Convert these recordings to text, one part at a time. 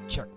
check.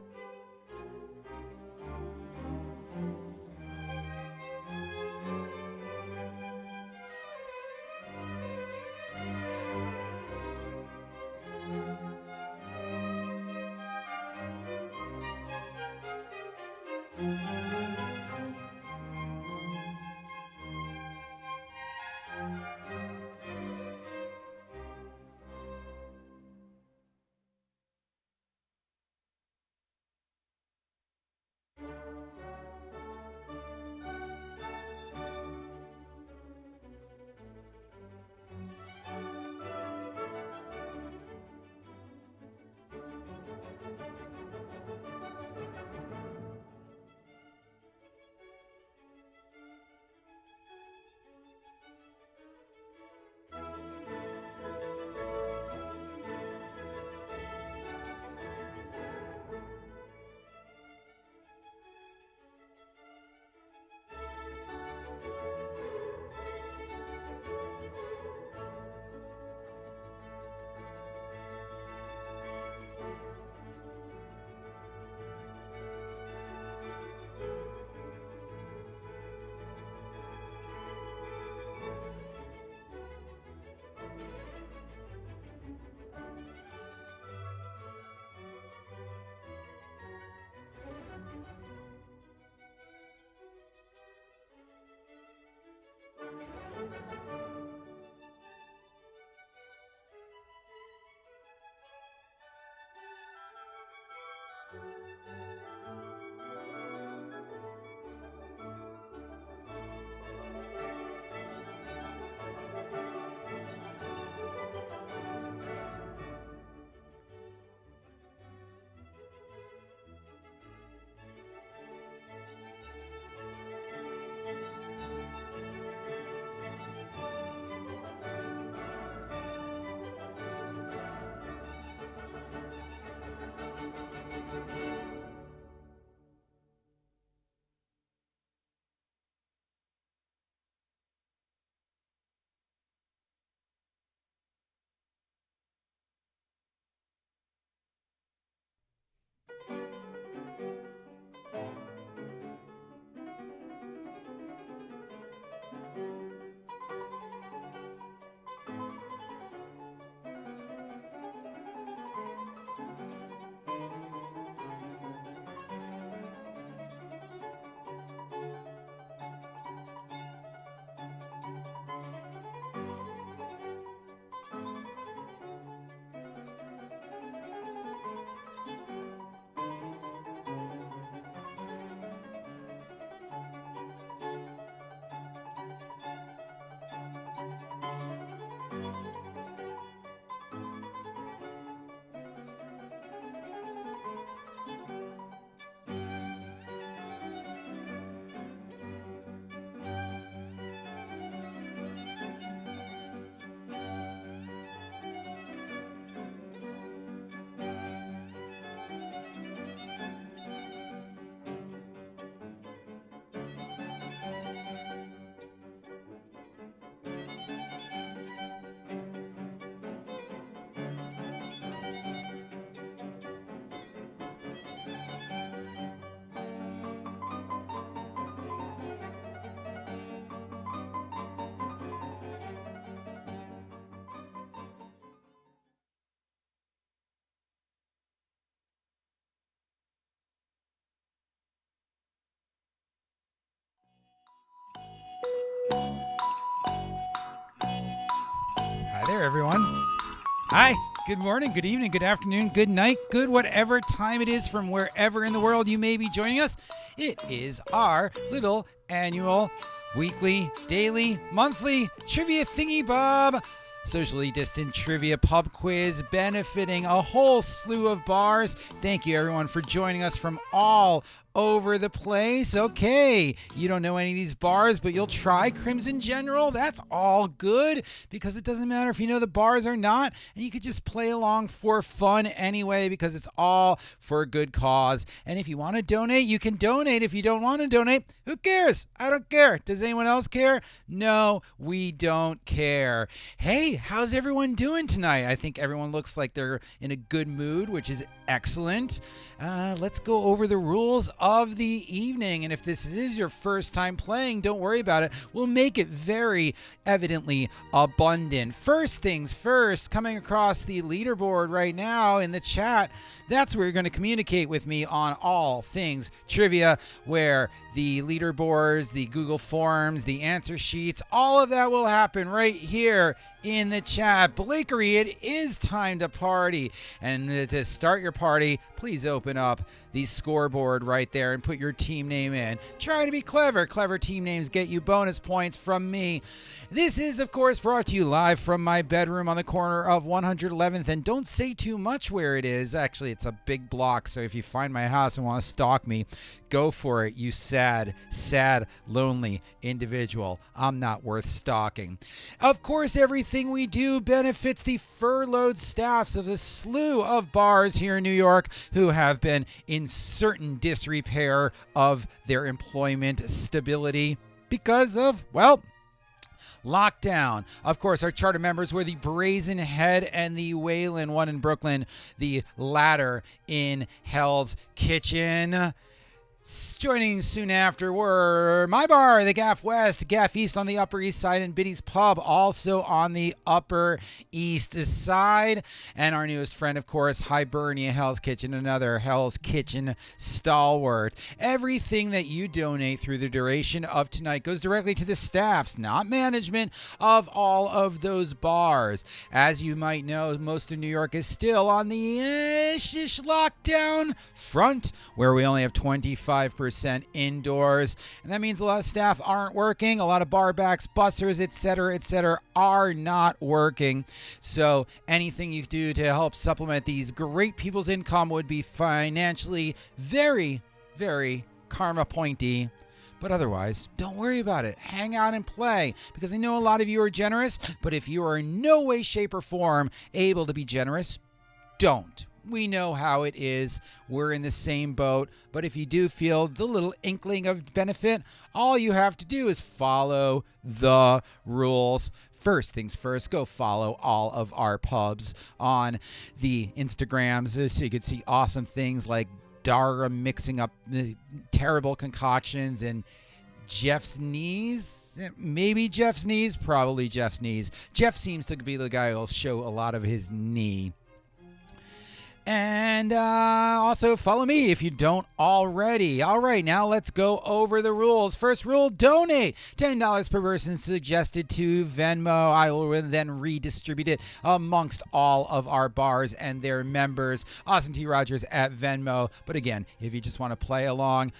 Hi there, everyone. Hi. Good morning, good evening, good afternoon, good night, good whatever time it is from wherever in the world you may be joining us. It is our little annual, weekly, daily, monthly trivia thingy bob. Socially distant trivia pub quiz benefiting a whole slew of bars. Thank you, everyone, for joining us from all over the place. Okay, you don't know any of these bars, but you'll try Crimson General. That's all good, because it doesn't matter if you know the bars or not, and you could just play along for fun anyway, because it's all for a good cause. And if you want to donate, you can donate. If you don't want to donate, who cares? I don't care. Does anyone else care? No, we don't care. Hey, how's everyone doing tonight? I think everyone looks like they're in a good mood, which is excellent. Let's go over the rules of the evening. And if this is your first time playing, don't worry about it. We'll make it very evidently abundant. First things first, coming across the leaderboard right now in the chat, that's where you're going to communicate with me on all things trivia, where the leaderboards, the Google Forms, the answer sheets, all of that will happen right here in the chat. Blakery, it is time to party. And to start your party, please open up the scoreboard right there and put your team name in. Try to be clever. Clever team names get you bonus points from me. This is, of course, brought to you live from my bedroom on the corner of 111th. And don't say too much where it is. Actually, it's a big block, so if you find my house and want to stalk me, go for it, you sad, lonely individual. I'm not worth stalking. Of course, everything we do benefits the furloughed staffs of a slew of bars here in New York who have been in certain disrepair of their employment stability because of, well, lockdown. Of course, our charter members were the Brazen Head and the Waylon, one in Brooklyn, the latter in Hell's Kitchen. Joining soon after were my bar, the Gaf West, Gaf East on the Upper East Side, and Biddy's Pub, also on the Upper East Side. And our newest friend, of course, Hibernia Hell's Kitchen, another Hell's Kitchen stalwart. Everything that you donate through the duration of tonight goes directly to the staffs, not management, of all of those bars. As you might know, most of New York is still on the ish lockdown front, where we only have 25% indoors, and that means a lot of staff aren't working. A lot of barbacks, bussers, etc., are not working. So anything you do to help supplement these great people's income would be financially very, very karma pointy. But otherwise, don't worry about it. Hang out and play, because I know a lot of you are generous, but if you are in no way, shape, or form able to be generous, don't. We know how it is. We're in the same boat. But if you do feel the little inkling of benefit, all you have to do is follow the rules. First things first, go follow all of our pubs on the Instagrams so you can see awesome things like Dara mixing up terrible concoctions and Jeff's knees. Maybe Jeff's knees. Probably Jeff's knees. Jeff seems to be the guy who will show a lot of his knee. And also follow me if you don't already. All right, now let's go over the rules. First rule, donate. $10 per person suggested to Venmo. I will then redistribute it amongst all of our bars and their members. Austin T. Rogers at Venmo. But again, if you just want to play along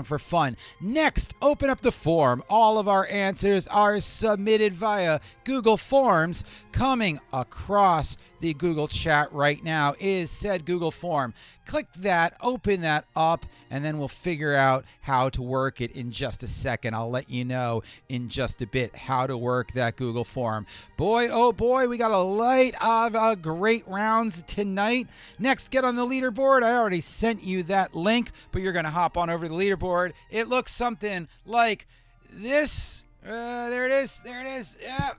for fun. Next, open up the form. All of our answers are submitted via Google Forms. Coming across the Google chat right now is said Google form. Click that, open that up, and then we'll figure out how to work it in just a second. I'll let you know in just a bit how to work that Google form. Boy, oh boy, we got a light of great rounds tonight. Next, get on the leaderboard. I already sent you that link, but you're going to hop on over to the leaderboard. It looks something like this. There it is. Yeah.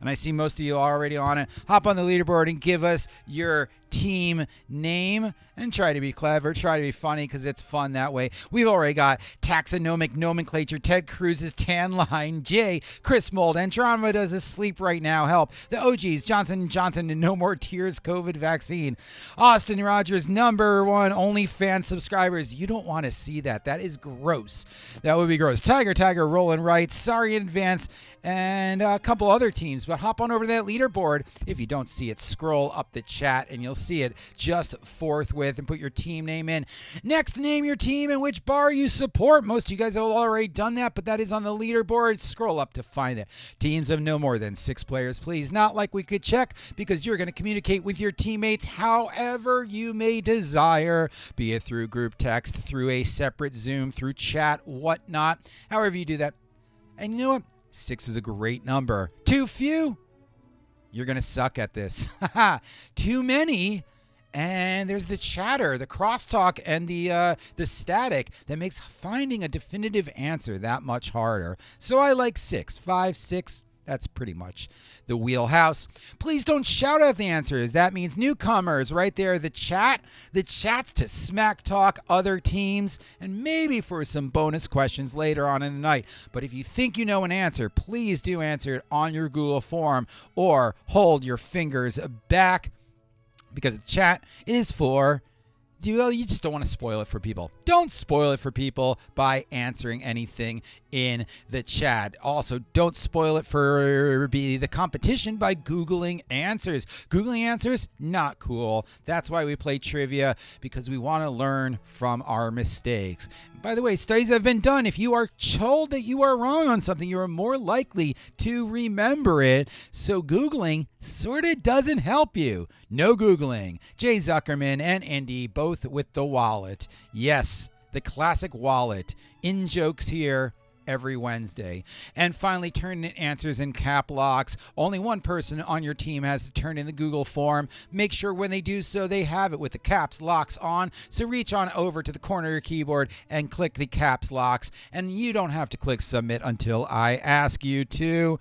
And I see most of you already on it. Hop on the leaderboard and give us your team name and try to be clever, try to be funny, because it's fun that way. We've already got Taxonomic Nomenclature, Ted Cruz's Tan Line, Jay, Chris Mold, Andromeda's asleep right now, help, the OGs, Johnson & Johnson and No More Tears COVID vaccine, Austin Rogers, #1 OnlyFans subscribers. You don't want to see that. That is gross. That would be gross. Tiger, Rolling Right, sorry in advance, and a couple other teams. but hop on over to that leaderboard. If you don't see it, scroll up the chat and you'll see it just forthwith, and put your team name in. Next, name your team and which bar you support. Most of you guys have already done that, but that is on the leaderboard. Scroll up to find it. Teams of no more than 6 players, please. Not like we could check, because you're going to communicate with your teammates however you may desire, be it through group text, through a separate Zoom, through chat, whatnot, however you do that. And you know what? 6 is a great number. Too few? You're going to suck at this. Too many? And there's the chatter, the crosstalk, and the static that makes finding a definitive answer that much harder. So I like 6. 5, 6. That's pretty much the wheelhouse. Please don't shout out the answers. That means newcomers right there. The chat's to smack talk other teams, and maybe for some bonus questions later on in the night. But if you think you know an answer, please do answer it on your Google form, or hold your fingers back, because the chat is for, well, you just don't want to spoil it for people. Don't spoil it for people by answering anything in the chat. Also, don't spoil it for the competition by Googling answers. Googling answers, not cool. That's why we play trivia, because we want to learn from our mistakes. By the way, studies have been done. If you are told that you are wrong on something, you are more likely to remember it. So Googling sort of doesn't help you. No Googling. Jay Zuckerman and Indy both with the wallet. Yes, the classic wallet. In jokes here every Wednesday. And finally, turn in answers in cap locks. Only one person on your team has to turn in the Google form. Make sure when they do so, they have it with the caps locks on. So reach on over to the corner of your keyboard and click the caps locks. And you don't have to click submit until I ask you to.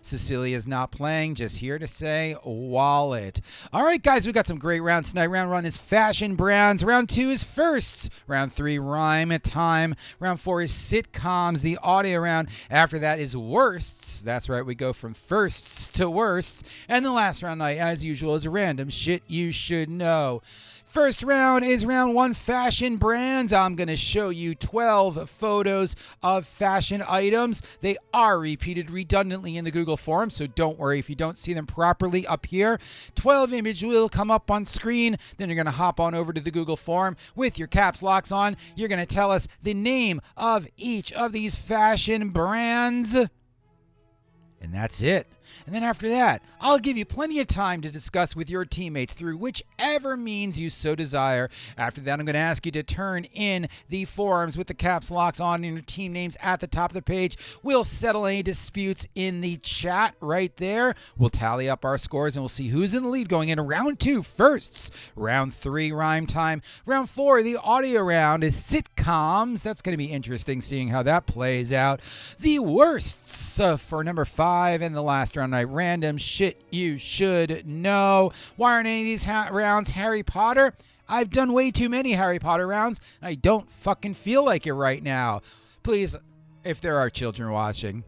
Cecilia's not playing, just here to say wallet. All right, guys, we got some great rounds tonight. Round 1 is fashion brands. Round 2 is firsts. Round 3, rhyme time. Round 4 is sitcoms, the audio round. After that is worsts. That's right, we go from firsts to worsts. And the last round night, as usual, is random shit you should know. First round is round 1, fashion brands. I'm going to show you 12 photos of fashion items. They are repeated redundantly in the Google form, so don't worry if you don't see them properly up here. 12 images will come up on screen. Then you're going to hop on over to the Google form with your caps locks on. You're going to tell us the name of each of these fashion brands. And that's it. And then after that, I'll give you plenty of time to discuss with your teammates through whichever means you so desire. After that, I'm going to ask you to turn in the forums with the caps locks on and your team names at the top of the page. We'll settle any disputes in the chat right there. We'll tally up our scores and we'll see who's in the lead going into round 2, firsts. Round 3, rhyme time. Round 4, the audio round, is sitcoms. That's going to be interesting seeing how that plays out. The worsts for number 5 and the last round night, random shit you should know. Why aren't any of these rounds Harry Potter? I've done way too many Harry Potter rounds, and I don't fucking feel like it right now. Please, if there are children watching,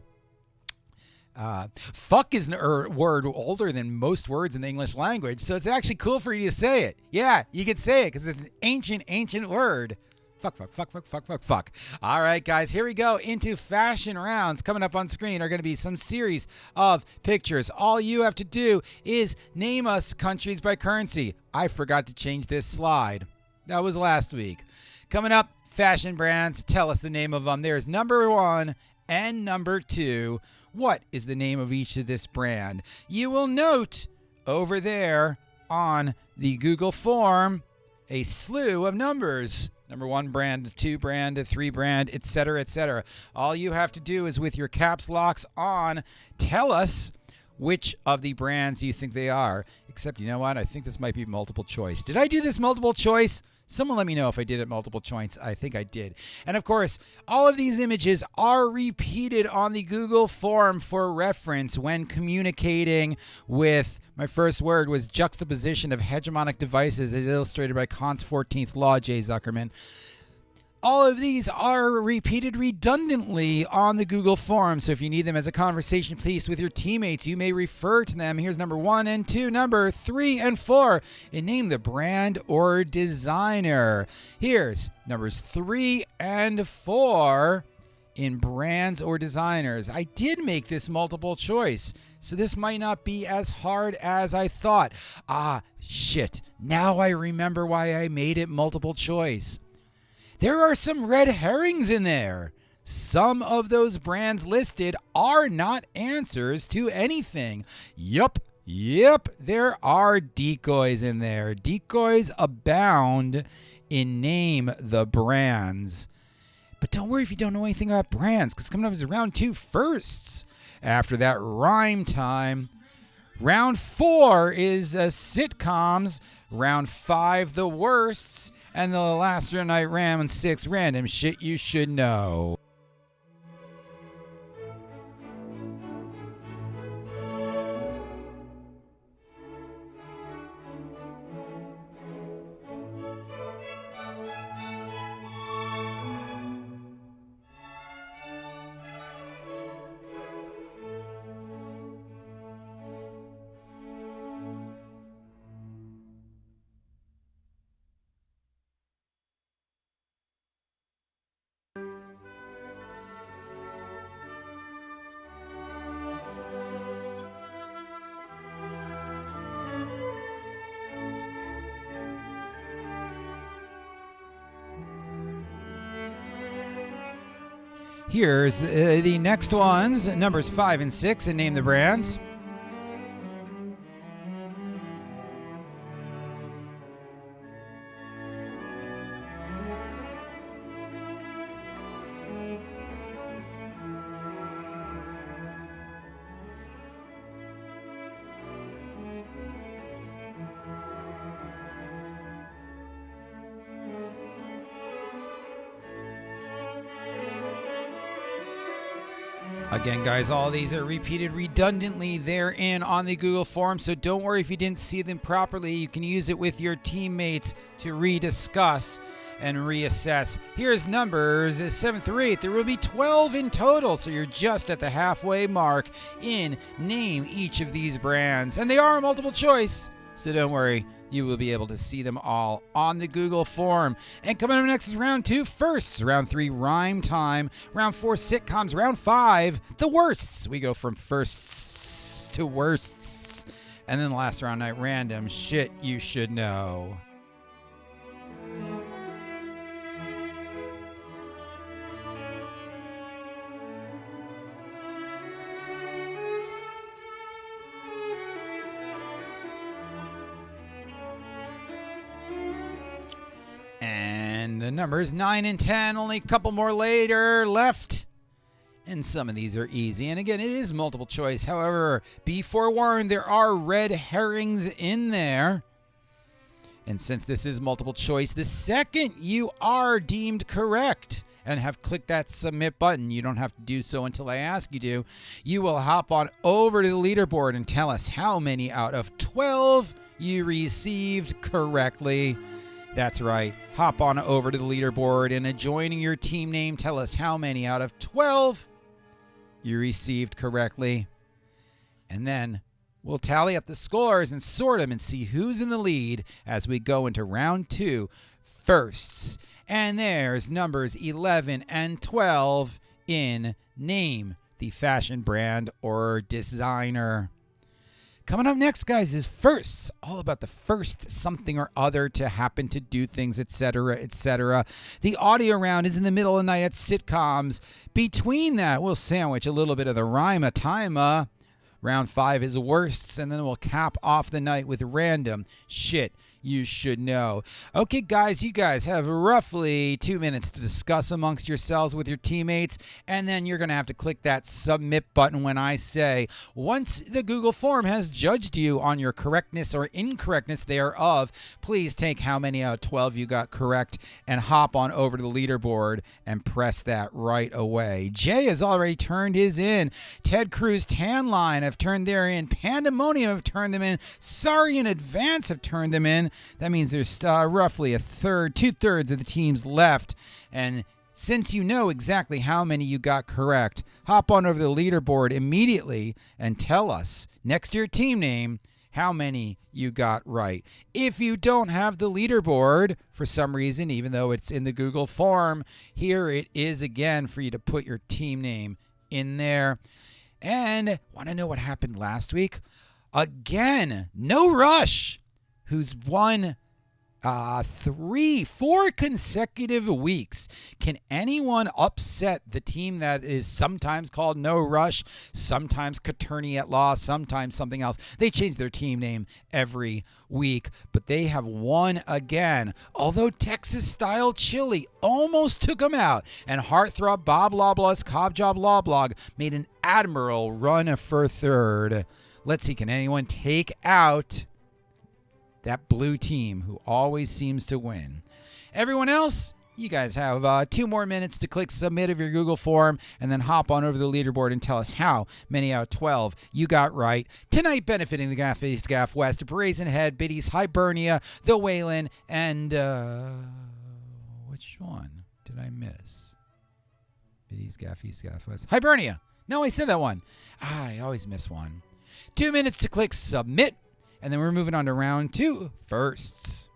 fuck is a word older than most words in the English language, so it's actually cool for you to say it. Yeah, you can say it because it's an ancient word. Fuck. All right, guys, here we go into fashion rounds. Coming up on screen are going to be some series of pictures. All you have to do is name us countries by currency. I forgot to change this slide. That was last week. Coming up, fashion brands. Tell us the name of them. There's number 1 and number 2. What is the name of each of this brand? You will note over there on the Google form a slew of numbers. Number 1 brand, 2 brand, 3 brand, etc., etc. All you have to do is with your caps locks on, tell us which of the brands you think they are. Except, you know what? I think this might be multiple choice. Did I do this multiple choice? Someone let me know if I did it multiple choice. I think I did. And of course, all of these images are repeated on the Google form for reference when communicating with, my first word was juxtaposition of hegemonic devices as illustrated by Kant's 14th law, Jay Zuckerman. All of these are repeated redundantly on the Google form, so if you need them as a conversation piece with your teammates, you may refer to them. Here's number 1 and 2, number 3 and 4, and name the brand or designer. Here's numbers 3 and 4. in brands or designers. I did make this multiple choice, so this might not be as hard as I thought. Ah, shit. Now I remember why I made it multiple choice. There are some red herrings in there. Some of those brands listed are not answers to anything. Yup, there are decoys in there. Decoys abound in Name the Brands. But don't worry if you don't know anything about brands, because coming up is round 2 firsts. After that, rhyme time. Round 4 is sitcoms. Round 5, the worsts. And the last night, round 6, random shit you should know. Here's the next ones, numbers 5 and 6, and name the brands. Again, guys, all these are repeated redundantly therein on the Google form, so don't worry if you didn't see them properly. You can use it with your teammates to rediscuss and reassess. Here's numbers 7 through 8. There will be 12 in total, so you're just at the halfway mark in Name each of these brands. And they are multiple choice, so don't worry. You will be able to see them all on the Google form. And coming up next is round 2 firsts. Round 3, rhyme time. Round 4, sitcoms. Round 5, the worsts. We go from firsts to worsts. And then the last round night, random shit you should know. And the numbers 9 and 10, only a couple more later left. And some of these are easy. And again, it is multiple choice. However, be forewarned, there are red herrings in there. And since this is multiple choice, the second you are deemed correct and have clicked that submit button, you don't have to do so until I ask you to, you will hop on over to the leaderboard and tell us how many out of 12 you received correctly. That's right. Hop on over to the leaderboard and adjoining your team name, tell us how many out of 12 you received correctly. And then we'll tally up the scores and sort them and see who's in the lead as we go into round 2 firsts. And there's numbers 11 and 12 in Name the Fashion Brand or Designer. Coming up next, guys, is firsts. All about the first something or other to happen, to do things, etc., etc. The audio round is in the middle of the night at sitcoms. Between that, we'll sandwich a little bit of the rhyme time. Round 5 is worsts, and then we'll cap off the night with random shit you should know. Okay, guys, you guys have roughly 2 minutes to discuss amongst yourselves with your teammates, and then you're going to have to click that submit button when I say, once the Google form has judged you on your correctness or incorrectness thereof, please take how many out of 12 you got correct and hop on over to the leaderboard and press that right away. Jay has already turned his in. Ted Cruz Tan Line have turned their in. Pandemonium have turned them in. Sorry in Advance have turned them in. That means there's roughly a third, 2/3 of the teams left. And since you know exactly how many you got correct, hop on over to the leaderboard immediately and tell us next to your team name how many you got right. If you don't have the leaderboard for some reason, even though it's in the Google form, here it is again for you to put your team name in there. And want to know what happened last week? Again, No Rush, who's won 4 consecutive weeks. Can anyone upset the team that is sometimes called No Rush, sometimes Caterney at Law, sometimes something else? They change their team name every week, but they have won again. Although Texas Style Chili almost took them out, and Heartthrob Bob Loblaw's Cobb Job Law Blog made an admirable run for third. Let's see, can anyone take out that blue team who always seems to win? Everyone else, you guys have 2 more minutes to click submit of your Google form and then hop on over the leaderboard and tell us how many out of 12 you got right. Tonight, benefiting the Gaf East, Gaf West, Brazen Head, Biddy's Hibernia, the Waylon, and which one did I miss? Biddy's, Gaf East, Gaf West, Hibernia. No, I said that one. I always miss one. 2 minutes to click submit. And then we're moving on to round 2 firsts.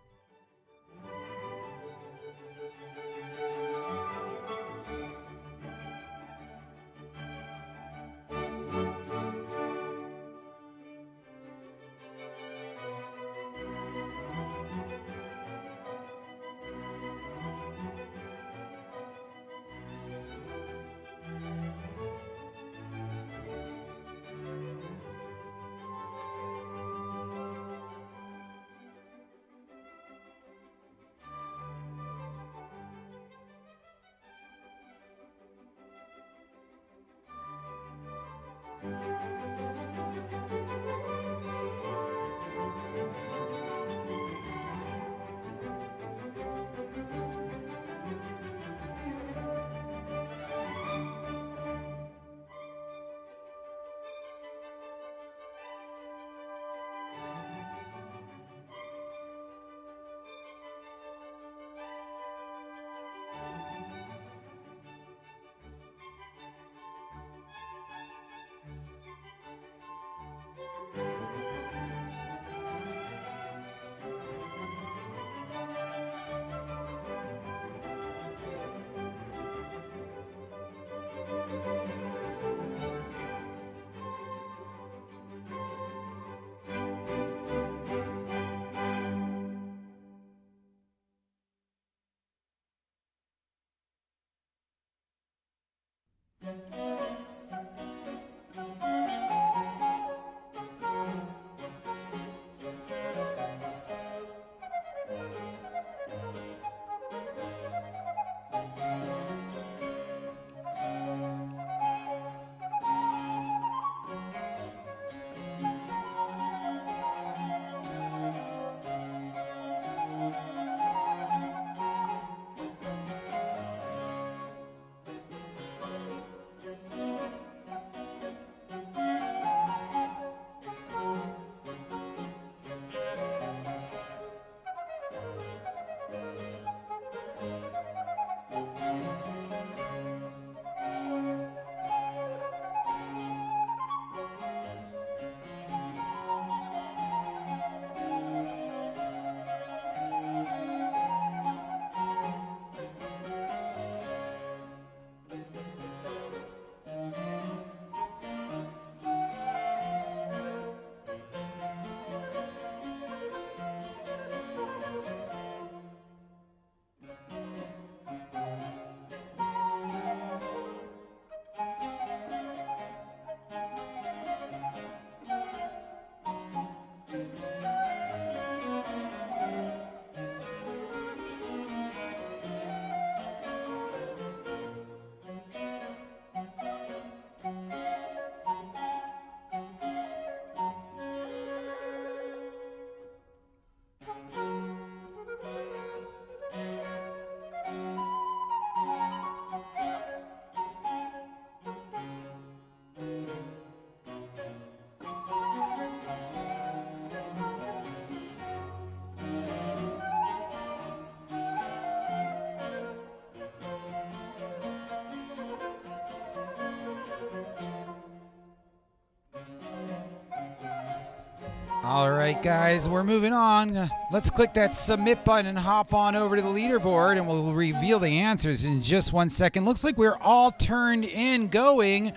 All right, guys, we're moving on. Let's click that submit button and hop on over to the leaderboard, and we'll reveal the answers in just 1 second. Looks like we're all turned in, going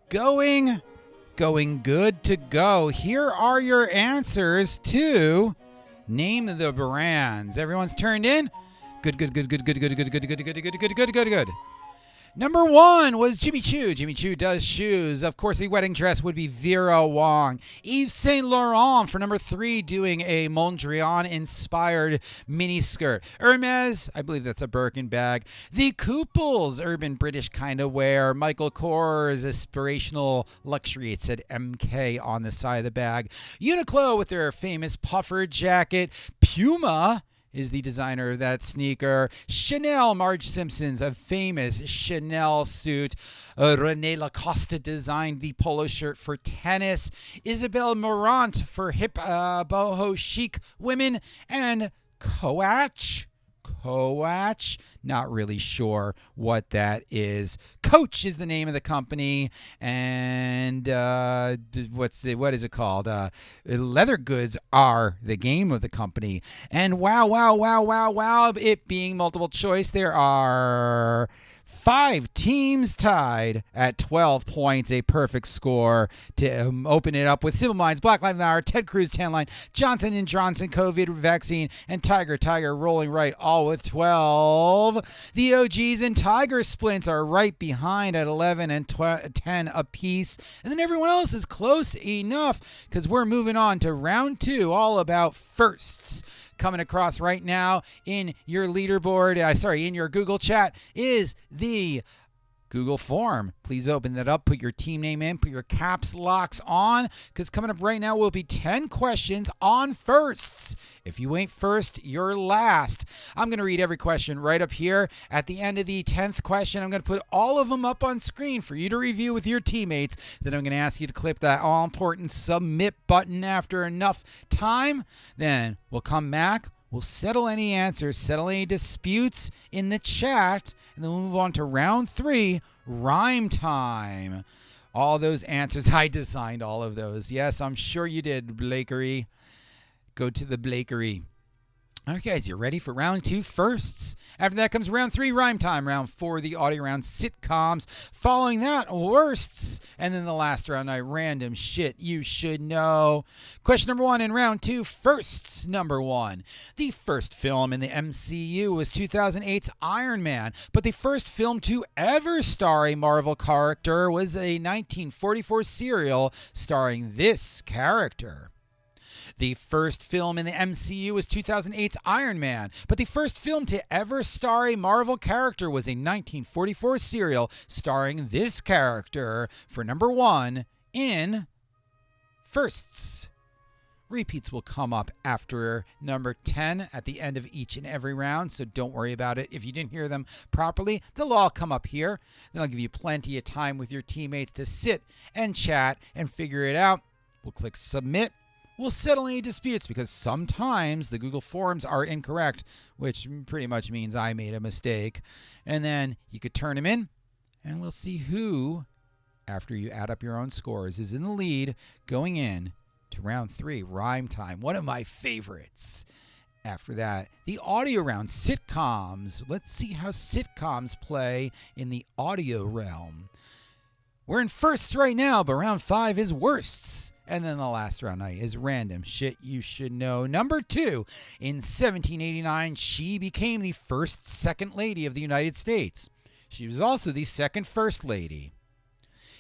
good to go. Here are your answers to name the brands. Everyone's turned in? Good. Number 1 was Jimmy Choo. Jimmy Choo does shoes. Of course, the wedding dress would be Vera Wong. Yves Saint Laurent for number 3, doing a Mondrian-inspired miniskirt. Hermes, I believe that's a Birkin bag. The Kooples, urban British kind of wear. Michael Kors, aspirational luxury. It said MK on the side of the bag. Uniqlo with their famous puffer jacket. Puma is the designer of that sneaker. Chanel, Marge Simpson's a famous Chanel suit. René Lacoste designed the polo shirt for tennis. Isabelle Marant for hip boho chic women. And Coach, not really sure what that is. Coach is the name of the company, and what is it called? Leather goods are the game of the company. And wow, it being multiple choice, there are 5 teams tied at 12 points, a perfect score to open it up with Civil Minds, Black Lives Matter, Ted Cruz, Tan Line, Johnson & Johnson, COVID vaccine, and Tiger rolling right, all with 12. The OGs and Tiger Splints are right behind at 11 and 10 apiece. And then everyone else is close enough because we're moving on to round 2, all about firsts. Coming across right now in your leaderboard, in your Google chat, is the Google form. Please open that up, put your team name in, put your caps locks on, because coming up right now will be 10 questions on firsts. If you ain't first, you're last. I'm going to read every question right up here. At the end of the 10th question, I'm going to put all of them up on screen for you to review with your teammates. Then I'm going to ask you to click that all-important submit button after enough time. Then we'll come back. We'll settle any answers, settle any disputes in the chat, and then we'll move on to round 3, rhyme time. All those answers, I designed all of those. Yes, I'm sure you did, Blakery. Go to the Blakery. All right, guys, you ready for round 2 firsts? After that comes round 3, rhyme time. Round 4, the audio round, sitcoms. Following that, worsts. And then the last round, random shit you should know. Question number 1 in round 2, firsts number 1. The first film in the MCU was 2008's Iron Man, but the first film to ever star a Marvel character was a 1944 serial starring this character. The first film in the MCU was 2008's Iron Man, but the first film to ever star a Marvel character was a 1944 serial starring this character for number 1 in firsts. Repeats will come up after number 10 at the end of each and every round, so don't worry about it. If you didn't hear them properly, they'll all come up here. Then I'll give you plenty of time with your teammates to sit and chat and figure it out. We'll click submit. We'll settle any disputes because sometimes the Google Forms are incorrect, which pretty much means I made a mistake. And then you could turn them in, and we'll see who, after you add up your own scores, is in the lead going in to round 3, rhyme time, one of my favorites. After that, the audio round, sitcoms. Let's see how sitcoms play in the audio realm. We're in firsts right now, but round 5 is worsts. And then the last round is random shit you should know. Number 2, in 1789, she became the first second lady of the United States. She was also the second first lady.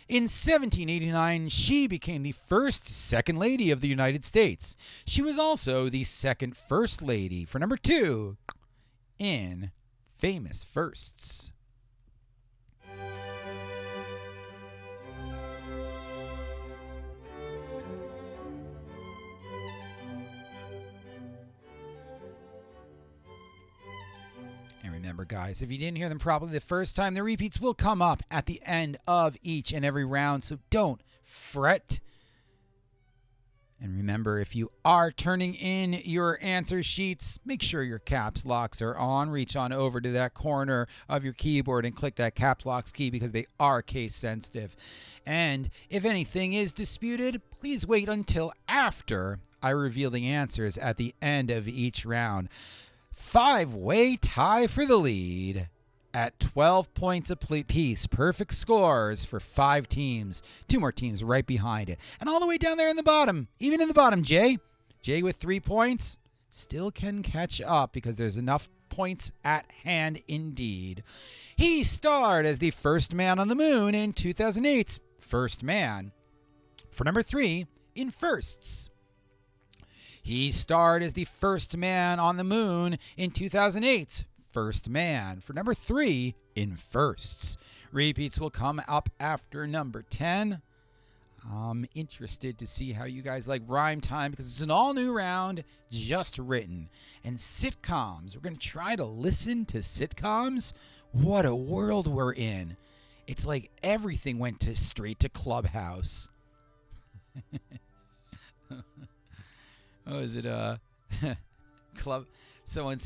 In 1789, she became the first second lady of the United States. She was also the second first lady for number 2 in famous firsts. And remember, guys, if you didn't hear them properly the first time, the repeats will come up at the end of each and every round, so don't fret. And remember, if you are turning in your answer sheets, make sure your caps locks are on. Reach on over to that corner of your keyboard and click that caps locks key because they are case sensitive. And if anything is disputed, please wait until after I reveal the answers at the end of each round. 5-way tie for the lead at 12 points apiece. Perfect scores for 5 teams. 2 more teams right behind it. And all the way down there in the bottom, even in the bottom, Jay with 3 points still can catch up because there's enough points at hand indeed. He starred as the first man on the moon in 2008's First Man. For number 3 in firsts. He starred as the first man on the moon in 2008's First Man. For number 3 in firsts. Repeats will come up after number 10. I'm interested to see how you guys like rhyme time because it's an all-new round just written. And sitcoms. We're going to try to listen to sitcoms. What a world we're in. It's like everything went straight to Clubhouse. Oh, is it Club? Someone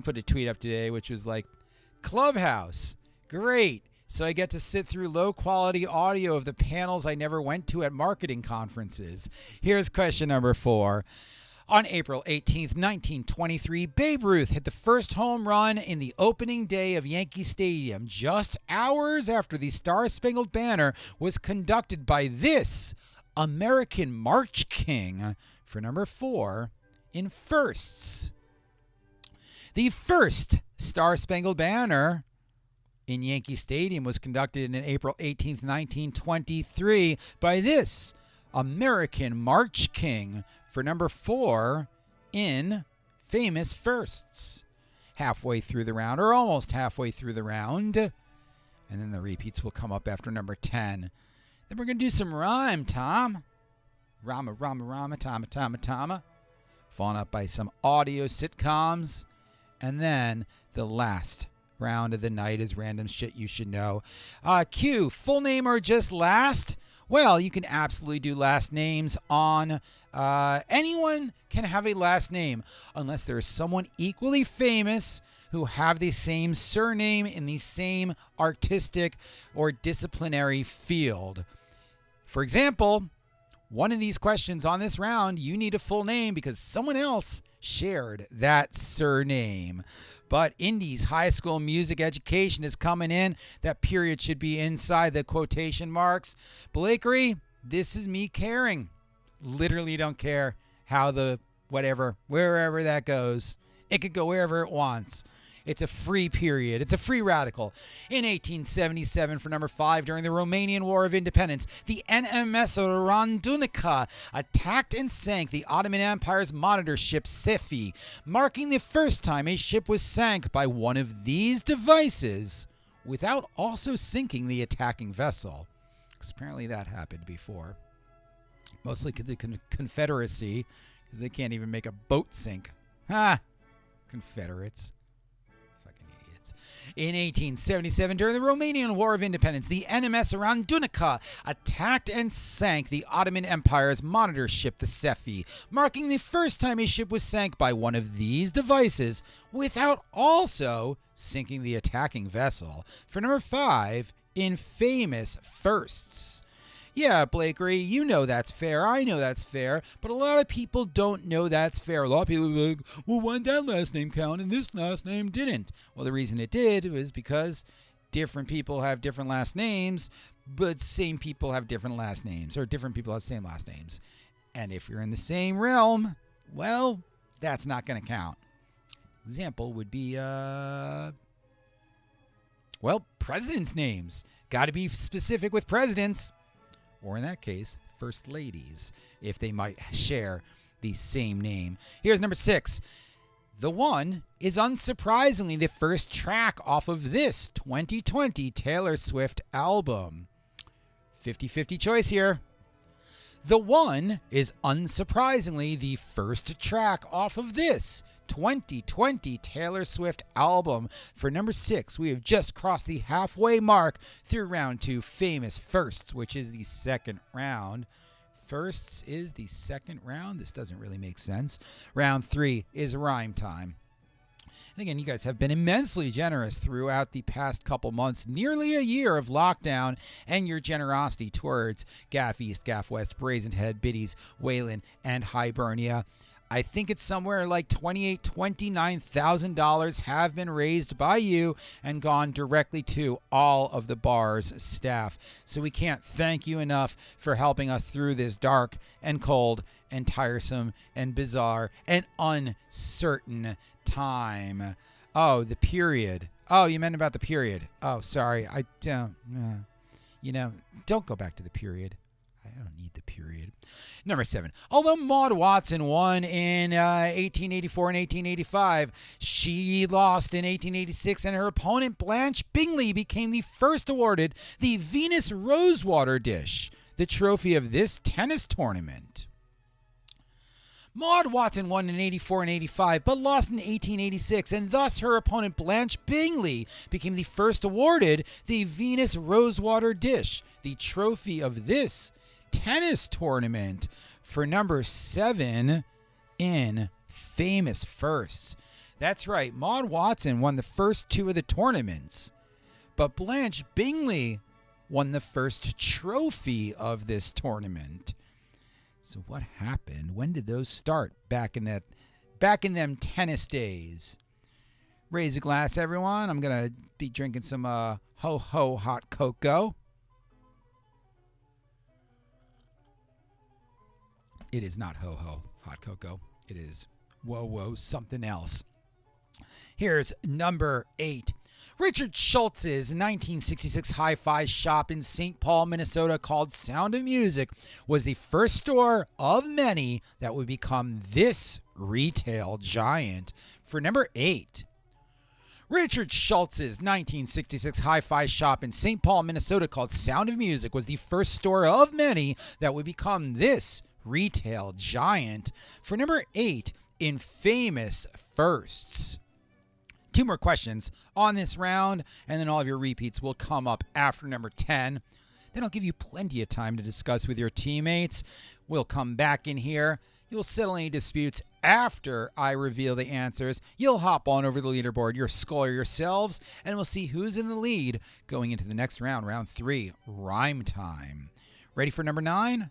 put a tweet up today which was like, Clubhouse, great. So I get to sit through low-quality audio of the panels I never went to at marketing conferences. Here's question number 4. On April 18th, 1923, Babe Ruth hit the first home run in the opening day of Yankee Stadium, just hours after the Star-Spangled Banner was conducted by this American March King. For number 4 in firsts. The first Star-Spangled Banner in Yankee Stadium was conducted on April 18th, 1923 by this American March King. For number 4 in famous firsts. Halfway through the round, or almost halfway through the round. And then the repeats will come up after number 10. Then we're going to do some rhyme, Tom. Rama, rama, rama, tama, tama, tama. Followed up by some audio sitcoms. And then the last round of the night is random shit you should know. Q, full name or just last? Well, you can absolutely do last names on anyone can have a last name unless there is someone equally famous who have the same surname in the same artistic or disciplinary field. For example, one of these questions on this round, you need a full name because someone else shared that surname. But Indy's high school music education is coming in. That period should be inside the quotation marks. Blakery, this is me caring. Literally don't care how wherever that goes. It could go wherever it wants. It's a free period. It's a free radical. In 1877, for number 5, during the Romanian War of Independence, the NMS Randunica attacked and sank the Ottoman Empire's monitor ship Sefi, marking the first time a ship was sank by one of these devices without also sinking the attacking vessel. Because apparently that happened before. Mostly the Confederacy, because they can't even make a boat sink. Ha! Confederates. In 1877, during the Romanian War of Independence, the NMS Randunica attacked and sank the Ottoman Empire's monitor ship, the Sefi, marking the first time a ship was sank by one of these devices without also sinking the attacking vessel. For number 5, in famous firsts. Yeah, Blakery, you know that's fair. I know that's fair. But a lot of people don't know that's fair. A lot of people are like, well, why did that last name count and this last name didn't? Well, the reason it did was because different people have different last names, but same people have different last names, or different people have same last names. And if you're in the same realm, well, that's not going to count. Example would be, presidents' names. Got to be specific with presidents. Or in that case, first ladies, if they might share the same name. Here's number 6. The One is unsurprisingly the first track off of this 2020 Taylor Swift album. 50-50 choice here. The One is unsurprisingly the first track off of this 2020 Taylor Swift album. For number 6, we have just crossed the halfway mark through round 2, famous firsts, which is the second round. Firsts is the second round. This doesn't really make sense. Round 3 is rhyme time. And again, you guys have been immensely generous throughout the past couple months, nearly a year of lockdown, and your generosity towards Gaf East, Gaf West, Brazen Head, Biddy's, Waylon, and Hibernia. I think it's somewhere like $29,000 have been raised by you and gone directly to all of the bar's staff. So we can't thank you enough for helping us through this dark and cold and tiresome and bizarre and uncertain time. Oh, the period. Oh, you meant about the period. Oh, sorry. I don't. Don't go back to the period. I don't need the period. Number 7. Although Maud Watson won in 1884 and 1885, she lost in 1886, and her opponent Blanche Bingley became the first awarded the Venus Rosewater Dish, the trophy of this tennis tournament. Maud Watson won in 84 and 85, but lost in 1886, and thus her opponent Blanche Bingley became the first awarded the Venus Rosewater Dish, the trophy of this tennis tournament. For number 7 in famous firsts. That's right, Maud Watson won the first 2 of the tournaments, but Blanche Bingley won the first trophy of this tournament. So what happened? When did those start back in them tennis days? Raise a glass, everyone. I'm gonna be drinking some ho-ho hot cocoa. It is not ho-ho hot cocoa. It is whoa something else. Here's number 8. Richard Schultz's 1966 hi-fi shop in St. Paul, Minnesota called Sound of Music was the first store of many that would become this retail giant. For number 8. Richard Schultz's 1966 hi-fi shop in St. Paul, Minnesota called Sound of Music was the first store of many that would become this retail giant. For number 8 in famous firsts. 2 more questions on this round, and then all of your repeats will come up after number 10. Then I'll give you plenty of time to discuss with your teammates. We'll come back in here. You'll settle any disputes after I reveal the answers. You'll hop on over the leaderboard, your score yourselves, and we'll see who's in the lead going into the next round, round 3, rhyme time. Ready for number 9?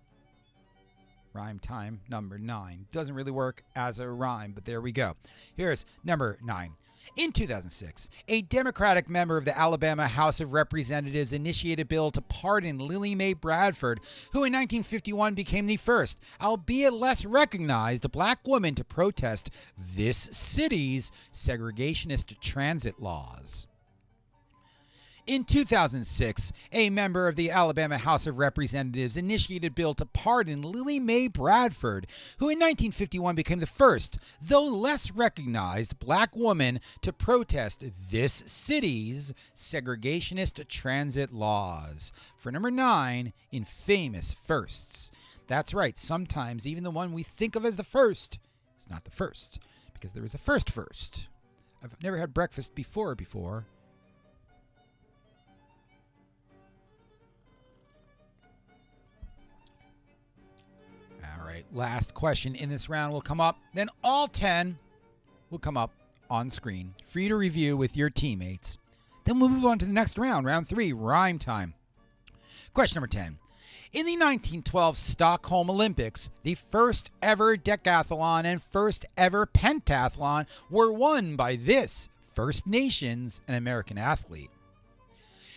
Rhyme time number 9. Doesn't really work as a rhyme, but there we go. Here's number 9. In 2006, a Democratic member of the Alabama House of Representatives initiated a bill to pardon Lily Mae Bradford, who in 1951 became the first, albeit less recognized, black woman to protest this city's segregationist transit laws. In 2006, a member of the Alabama House of Representatives initiated a bill to pardon Lily Mae Bradford, who in 1951 became the first, though less recognized, black woman to protest this city's segregationist transit laws. For number 9 in famous firsts. That's right, sometimes even the one we think of as the first is not the first, because there is a first. I've never had breakfast before. All right, last question in this round will come up. Then all 10 will come up on screen for you to review with your teammates. Then we'll move on to the next round, round 3, rhyme time. Question number 10. In the 1912 Stockholm Olympics, the first ever decathlon and first ever pentathlon were won by this First Nations and American athlete.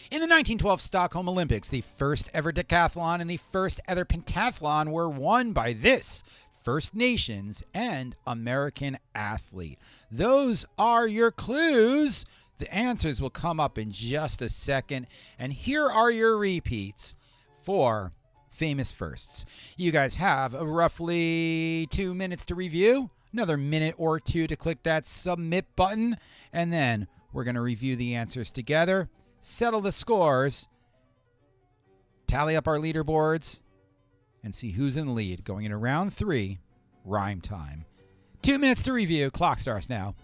In the 1912 Stockholm Olympics, the first ever decathlon and the first ever pentathlon were won by this First Nations and American athlete. Those are your clues. The answers will come up in just a second. And here are your repeats for famous firsts. You guys have roughly 2 minutes to review, another minute or 2 to click that submit button, and then we're going to review the answers together, settle the scores, tally up our leaderboards, and see who's in the lead going into round 3, rhyme time. 2 minutes to review. Clock starts now.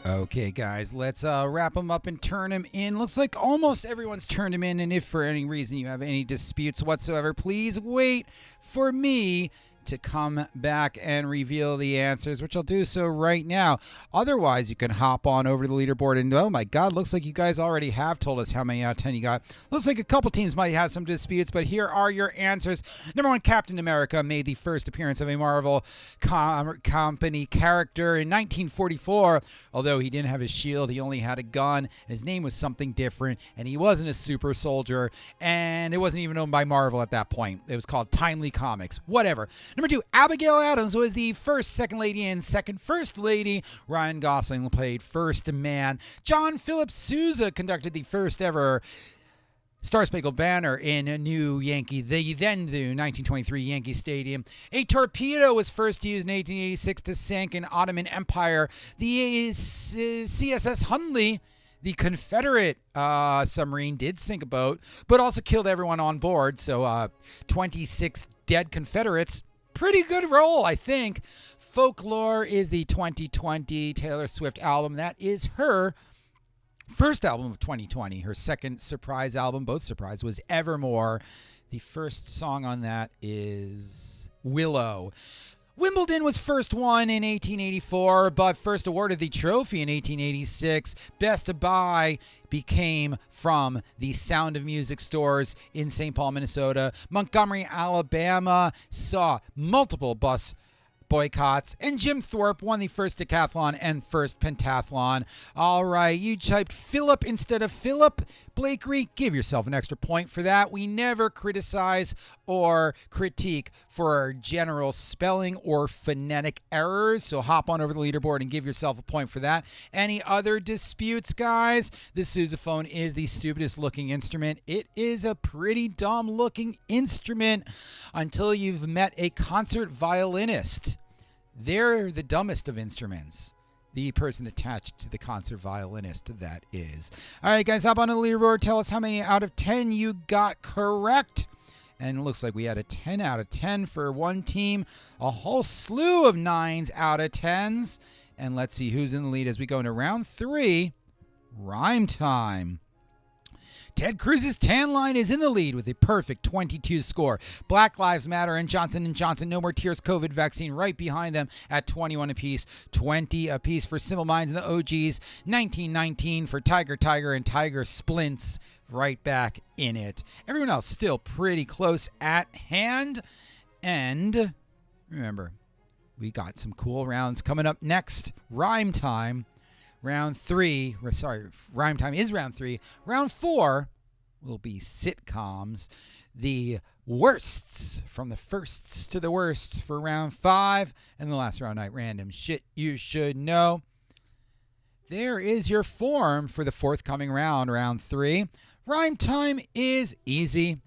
Okay, guys, let's wrap them up and turn them in. Looks like almost everyone's turned them in, and if for any reason you have any disputes whatsoever, please wait for me to come back and reveal the answers, which I'll do so right now. Otherwise, you can hop on over to the leaderboard and, oh my God, looks like you guys already have told us how many out of 10 you got. Looks like a couple teams might have some disputes, but here are your answers. Number 1, Captain America made the first appearance of a Marvel company character in 1944. Although he didn't have his shield, he only had a gun, and his name was something different, and he wasn't a super soldier, and it wasn't even owned by Marvel at that point. It was called Timely Comics. Whatever. Number 2, Abigail Adams was the first Second Lady and second First Lady. Ryan Gosling played First Man. John Philip Sousa conducted the first ever Star Spangled Banner in the 1923 Yankee Stadium. A torpedo was first used in 1886 to sink an Ottoman Empire. The CSS Hundley, the Confederate submarine, did sink a boat, but also killed everyone on board. So 26 dead Confederates. Pretty good roll, I think. Folklore is the 2020 Taylor Swift album. That is her first album of 2020. Her second surprise album, both surprise, was Evermore. The first song on that is Willow. Wimbledon was first won in 1884, but first awarded the trophy in 1886. Best Buy became from the Sound of Music stores in St. Paul, Minnesota. Montgomery, Alabama saw multiple bus boycotts, and Jim Thorpe won the first decathlon and first pentathlon. All right, you typed Philip instead of Philip. Blakery, give yourself an extra point for that. We never criticize or critique for general spelling or phonetic errors, so hop on over the leaderboard and give yourself a point for that. Any other disputes, guys? The sousaphone is the stupidest looking instrument. It is a pretty dumb looking instrument until you've met a concert violinist. They're the dumbest of instruments. The person attached to the concert violinist, that is. All right, guys, hop on the leaderboard. Tell us how many out of 10 you got correct. And it looks like we had a 10 out of 10 for one team. A whole slew of 9s out of 10s. And let's see who's in the lead as we go into round 3. Rhyme time. Ted Cruz's tan line is in the lead with a perfect 22 score. Black Lives Matter and Johnson & Johnson No More Tears COVID vaccine right behind them at 21 apiece. 20 apiece for Simple Minds and the OGs. 1919 for Tiger and Tiger Splints right back in it. Everyone else still pretty close at hand. And remember, we got some cool rounds coming up next. Rhyme time. Round 3, rhyme time is round 3. Round 4 will be sitcoms. The worsts, from the firsts to the worst for round 5. And the last round night random shit you should know. There is your form for the forthcoming round, round 3. Rhyme time is easy.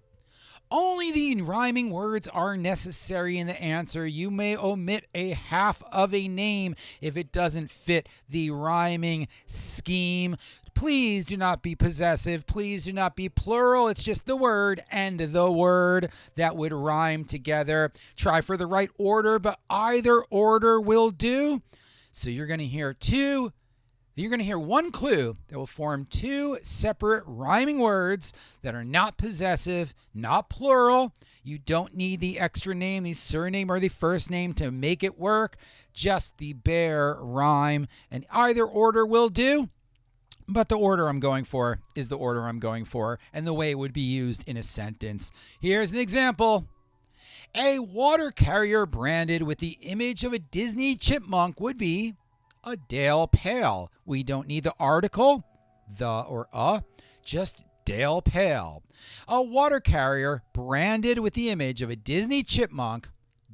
Only the rhyming words are necessary in the answer. You may omit a half of a name if it doesn't fit the rhyming scheme. Please do not be possessive. Please do not be plural. It's just the word and the word that would rhyme together. Try for the right order, but either order will do. So you're going to hear one clue that will form 2 separate rhyming words that are not possessive, not plural. You don't need the extra name, the surname, or the first name to make it work. Just the bare rhyme, and either order will do. But the order I'm going for is the order I'm going for, and the way it would be used in a sentence. Here's an example. A water carrier branded with the image of a Disney chipmunk would be a Dale Pail. We don't need the article, the or a, just Dale Pail. A water carrier branded with the image of a Disney chipmunk,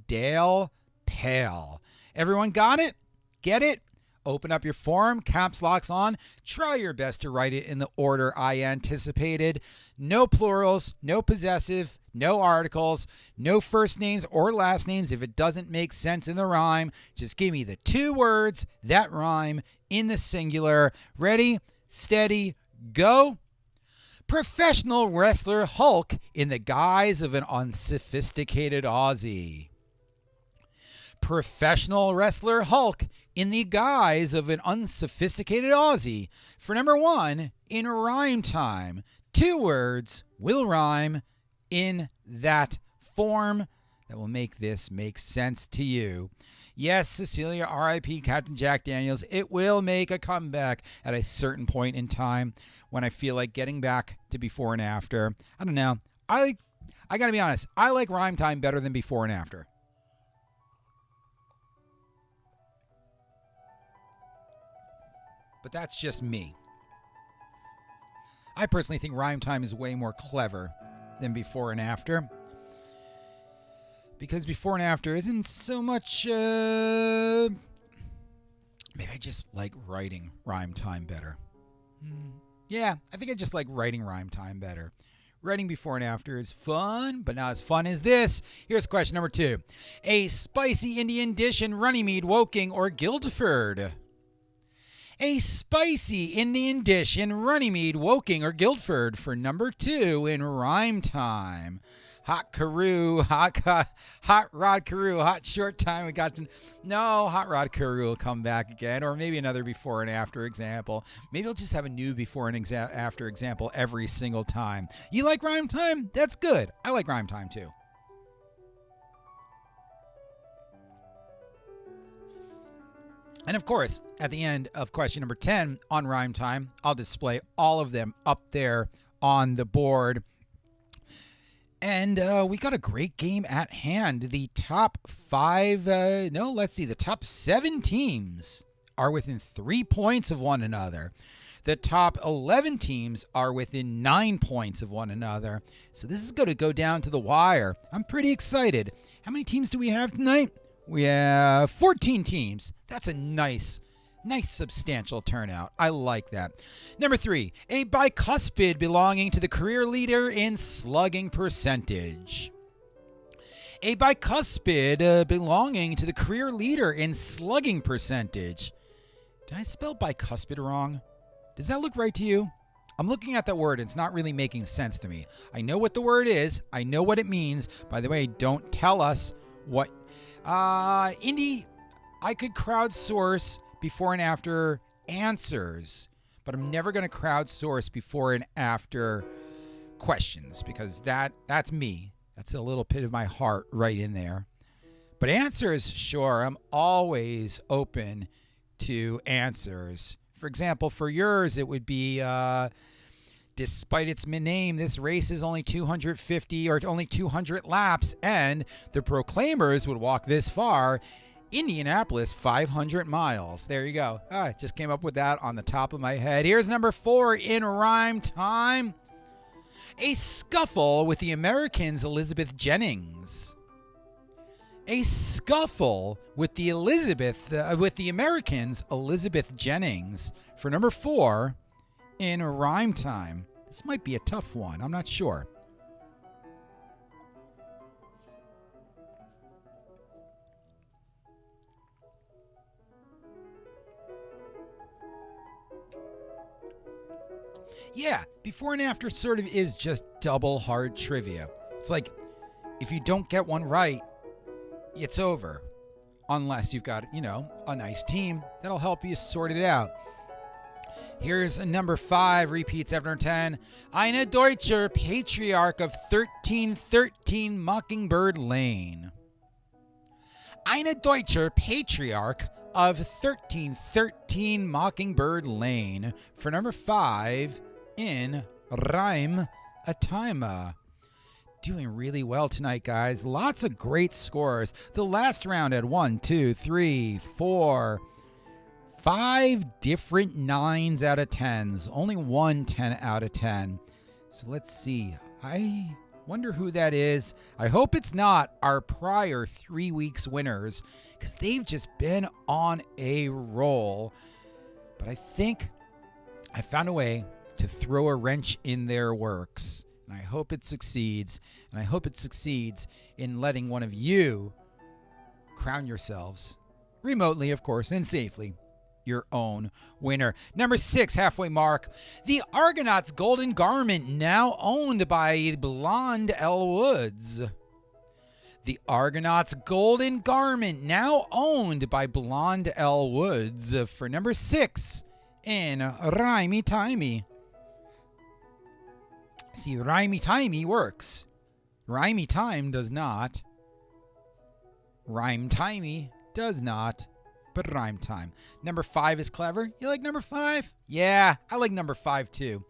Dale Pail. Everyone got it? Get it? Open up your form, caps locks on. Try your best to write it in the order I anticipated. No plurals, no possessive, no articles, no first names or last names if it doesn't make sense in the rhyme. Just give me the 2 words that rhyme in the singular. Ready, steady, go. Professional wrestler Hulk in the guise of an unsophisticated Aussie. professional wrestler Hulk in the guise of an unsophisticated Aussie for number 1 in rhyme time. 2 words will rhyme in that form that will make this make sense to you. Yes, Cecilia, R.I.P. Captain Jack Daniels, it will make a comeback at a certain point in time when I feel like getting back to before and after. I don't know. I got to be honest. I like rhyme time better than before and after. But that's just me. I personally think rhyme time is way more clever than before and after. Because before and after isn't so much, maybe I just like writing rhyme time better. Yeah, I think I just like writing rhyme time better. Writing before and after is fun, but not as fun as this. Here's question number 2. A spicy Indian dish in Runnymede, Woking, or Guildford. A spicy Indian dish in Runnymede, Woking, or Guildford for number 2 in rhyme time. Hot Karoo, hot Rod Karoo, hot short time. We got to no hot Rod Karoo will come back again, or maybe another before and after example. Maybe I'll just have a new before and after example every single time. You like rhyme time? That's good. I like rhyme time too. And of course, at the end of question number 10 on rhyme time, I'll display all of them up there on the board. And we got a great game at hand. The top the top 7 teams are within 3 points of one another. The top 11 teams are within 9 points of one another. So this is going to go down to the wire. I'm pretty excited. How many teams do we have tonight? We have 14 teams. That's a nice substantial turnout. I like that. Number 3, a bicuspid belonging to the career leader in slugging percentage. A bicuspid belonging to the career leader in slugging percentage. Did I spell bicuspid wrong? Does that look right to you? I'm looking at that word and it's not really making sense to me. I know what the word is. I know what it means. By the way, don't tell us what... Indy, I could crowdsource before and after answers, but I'm never going to crowdsource before and after questions because that's me. That's a little bit of my heart right in there. But answers, sure, I'm always open to answers. For example, for yours, it would be, despite its name, this race is only 250 or only 200 laps, and the proclaimers would walk this far. Indianapolis, 500 miles. There you go. I just came up with that on the top of my head. Here's number 4 in rhyme time. A scuffle with the Americans' Elizabeth Jennings. A scuffle with the Americans' Elizabeth Jennings for number 4 in rhyme time. This might be a tough one. I'm not sure. Yeah, before and after sort of is just double hard trivia. It's like, if you don't get one right, it's over. Unless you've got, a nice team that'll help you sort it out. Here's number 5, repeats after 10. Eine Deutscher Patriarch of 1313 Mockingbird Lane. Eine Deutscher Patriarch of 1313 Mockingbird Lane for number 5 in rhyme time. Doing really well tonight, guys. Lots of great scores. The last round had 1, 2, 3, 4, 5 different 9s out of 10s. Only one 10 out of 10. So let's see. I wonder who that is. I hope it's not our prior 3 weeks winners, because they've just been on a roll. But I think I found a way to throw a wrench in their works. And I hope it succeeds. And I hope it succeeds in letting one of you crown yourselves, remotely, of course, and safely, your own winner. Number 6, halfway mark. The Argonaut's golden garment, now owned by Blonde L. Woods. The Argonaut's golden garment, now owned by Blonde L. Woods, for number 6 in Rhymey Timey. See, Rhymey Timey works. Rhymey Time does not. Rhyme Timey does not. But rhyme time. Number 5 is clever. You like number 5? Yeah, I like number 5 too.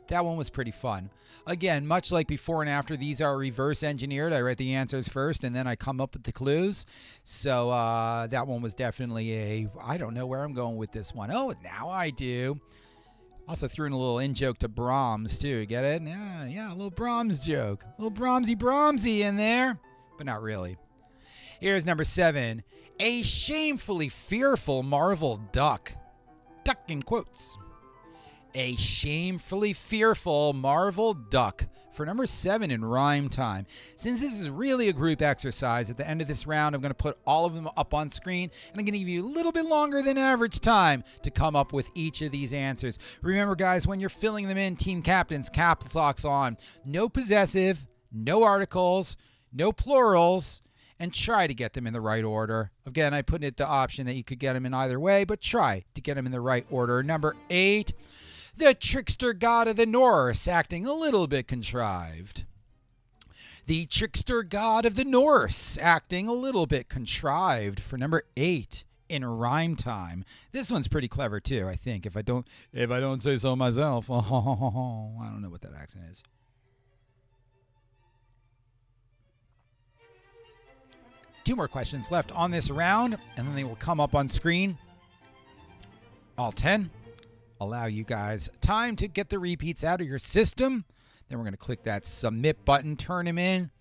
That one was pretty fun. Again, much like before and after, these are reverse engineered. I write the answers first and then I come up with the clues. So that one was definitely I don't know where I'm going with this one. Oh, now I do. Also threw in a little in-joke to Brahms too. Get it? Yeah, a little Brahms joke. A little Brahmsy in there. But not really. Here's number 7. A shamefully fearful Marvel duck. Duck in quotes. A shamefully fearful Marvel duck for number 7 in rhyme time. Since this is really a group exercise, at the end of this round, I'm going to put all of them up on screen, and I'm going to give you a little bit longer than average time to come up with each of these answers. Remember, guys, when you're filling them in, team captains, caps locks on. No possessive, no articles, no plurals, and try to get them in the right order. Again, I put it the option that you could get them in either way, but try to get them in the right order. Number 8, the trickster god of the Norse, acting a little bit contrived. The trickster god of the Norse, acting a little bit contrived for number 8 in rhyme time. This one's pretty clever too, I think, if I don't say so myself. I don't know what that accent is. Two more questions left on this round, and then they will come up on screen. All 10. Allow you guys time to get the repeats out of your system. Then we're going to click that submit button, turn them in.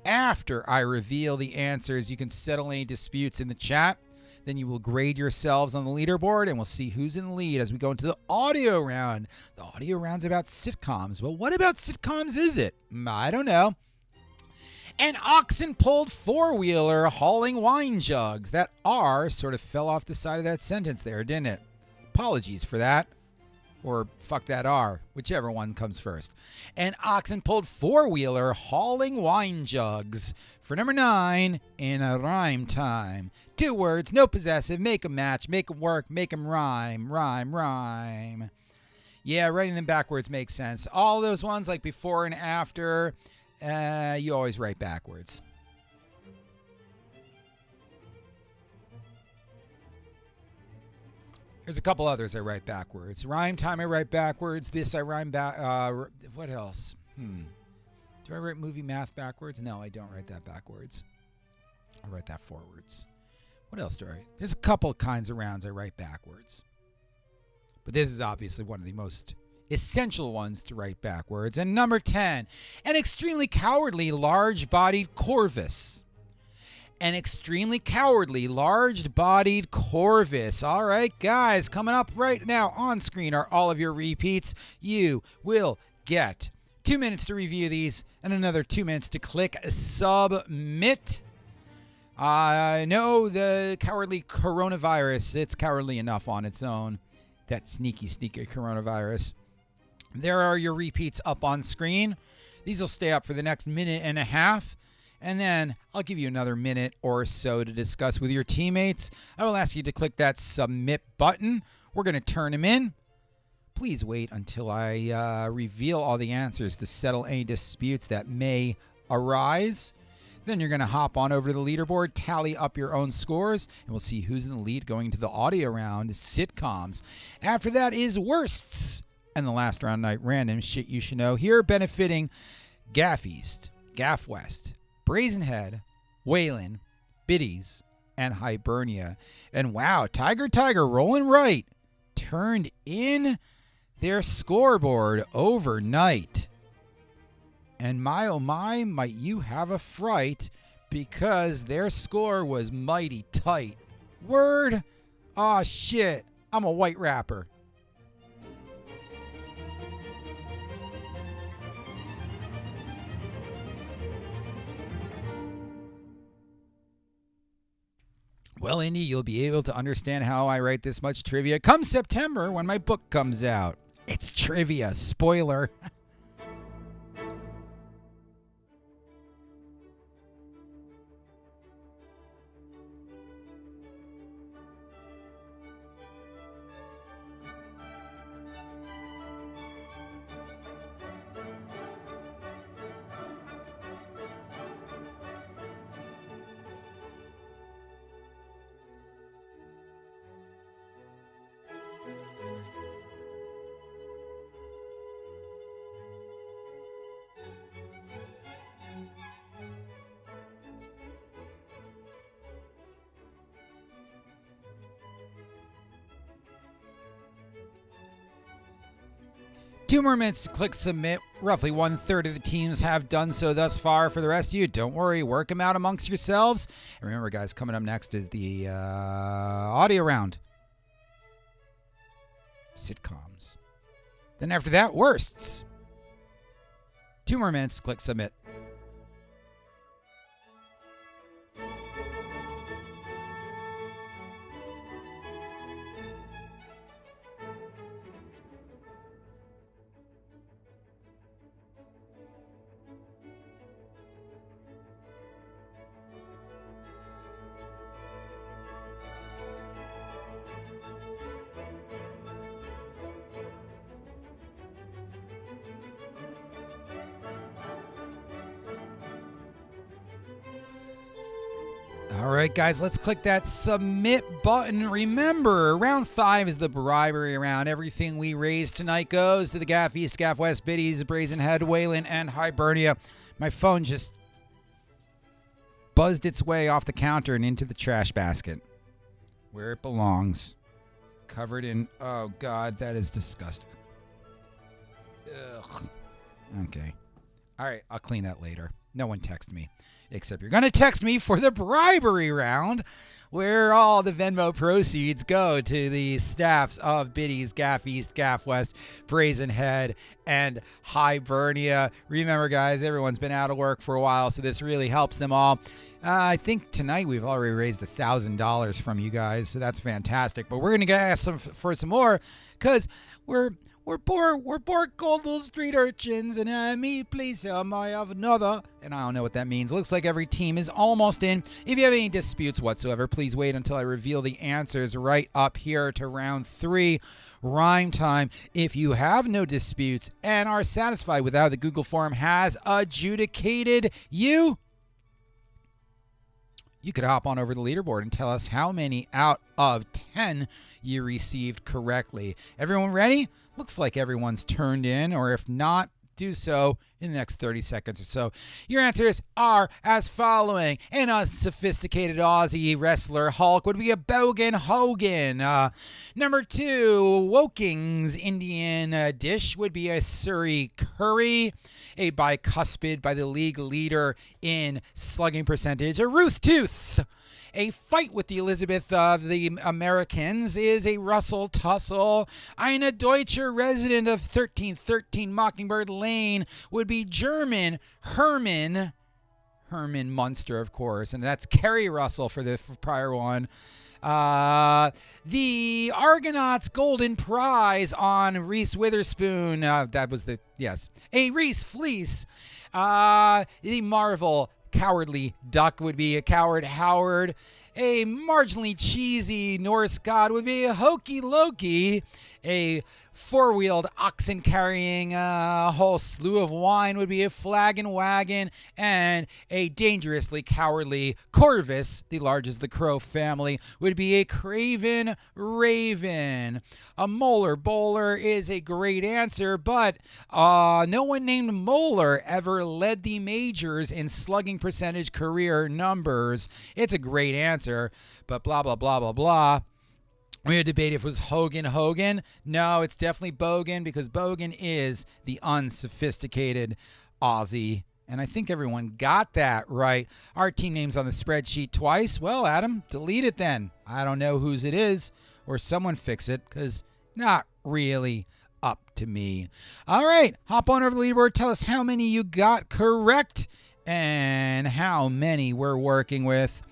After I reveal the answers, you can settle any disputes in the chat. Then you will grade yourselves on the leaderboard, and we'll see who's in the lead as we go into the audio round. The audio round's about sitcoms. Well, what about sitcoms is it? I don't know. An oxen-pulled four-wheeler hauling wine jugs. That R sort of fell off the side of that sentence there, didn't it? Apologies for that. Or fuck that R, whichever one comes first. An oxen-pulled four-wheeler hauling wine jugs for number 9 in a rhyme time. 2 words, no possessive, make 'em match, make 'em work, make 'em rhyme, rhyme, rhyme. Yeah, writing them backwards makes sense. All those ones like before and after, you always write backwards. There's a couple others I write backwards. Rhyme time I write backwards. This I rhyme back. What else? Do I write movie math backwards? No, I don't write that backwards. I write that forwards. What else do I write? There's a couple kinds of rounds I write backwards. But this is obviously one of the most essential ones to write backwards. And number 10, an extremely cowardly large-bodied corvus. An extremely cowardly, large-bodied corvus. All right, guys, coming up right now on screen are all of your repeats. You will get 2 minutes to review these and another 2 minutes to click submit. I know the cowardly coronavirus. It's cowardly enough on its own. That sneaky, sneaky coronavirus. There are your repeats up on screen. These will stay up for the next minute and a half. And then I'll give you another minute or so to discuss with your teammates. I will ask you to click that submit button. We're going to turn them in. Please wait until I reveal all the answers to settle any disputes that may arise. Then you're going to hop on over to the leaderboard, tally up your own scores, and we'll see who's in the lead going to the audio round, sitcoms. After that is worsts. And the last round night random, shit you should know. Here benefiting Gaf East, Gaf West, Brazen Head, Waylon, Biddy's, and Hibernia. And wow, Tiger rolling right turned in their scoreboard overnight. And my oh my, might you have a fright, because their score was mighty tight. Word? Aw, shit. I'm a white rapper. Well, Indy, you'll be able to understand how I write this much trivia come September when my book comes out. It's trivia. Spoiler. 2 more minutes to click submit. Roughly 1/3 of the teams have done so thus far. For the rest of you, don't worry, work them out amongst yourselves. And remember, guys, coming up next is the audio round. Sitcoms. Then after that, worsts. 2 more minutes to click submit. All right, guys, let's click that submit button. Remember, round 5 is the bribery round. Everything we raise tonight goes to the Gaf East, Gaf West, Biddy's, Brazen Head, Waylon, and Hibernia. My phone just buzzed its way off the counter and into the trash basket, where it belongs. Covered in, oh, God, that is disgusting. Ugh. Okay. All right, I'll clean that later. No one text me, except you're going to text me for the bribery round, where all the Venmo proceeds go to the staffs of Biddy's, Gaf East, Gaf West, Brazen Head, and Hibernia. Remember, guys, everyone's been out of work for a while, so this really helps them all. I think tonight we've already raised $1,000 from you guys, so that's fantastic. But we're going to get asked for some more, because we're poor cold little street urchins, and me, please, I have another, and I don't know what that means. Looks like every team is almost in. If you have any disputes whatsoever, please wait until I reveal the answers right up here to round 3, rhyme time. If you have no disputes and are satisfied with how the Google form has adjudicated you, you could hop on over the leaderboard and tell us how many out of 10 you received correctly. Everyone ready? Looks like everyone's turned in, or if not, do so in the next 30 seconds or so. Your answers are as following. An unsophisticated Aussie wrestler Hulk would be a Bogan Hogan. Number 2, Woking's Indian dish would be a Surrey curry. A bicuspid by the league leader in slugging percentage, a Ruth Tooth. A fight with the Elizabeth of the Americans is a Russell Tussle. Eine Deutsche resident of 1313 Mockingbird Lane would be German Herman Munster, of course, and that's Kerry Russell for the prior one. The Argonauts Golden Prize on Reese Witherspoon. That was a Reese Fleece. The Marvel Cowardly Duck would be a Coward Howard. A marginally cheesy Norse god would be a Hokey Loki. A four-wheeled oxen carrying a whole slew of wine would be a Flagon Wagon. And a dangerously cowardly Corvus, the largest of the crow family, would be a Craven Raven. A Molar Bowler is a great answer, but no one named Molar ever led the majors in slugging percentage career numbers. It's a great answer, but blah, blah, blah, blah, blah. We had debate if it was Hogan. No, it's definitely Bogan, because Bogan is the unsophisticated Aussie. And I think everyone got that right. Our team name's on the spreadsheet twice. Well, Adam, delete it then. I don't know whose it is, or someone fix it, because not really up to me. All right, hop on over the leaderboard. Tell us how many you got correct and how many we're working with.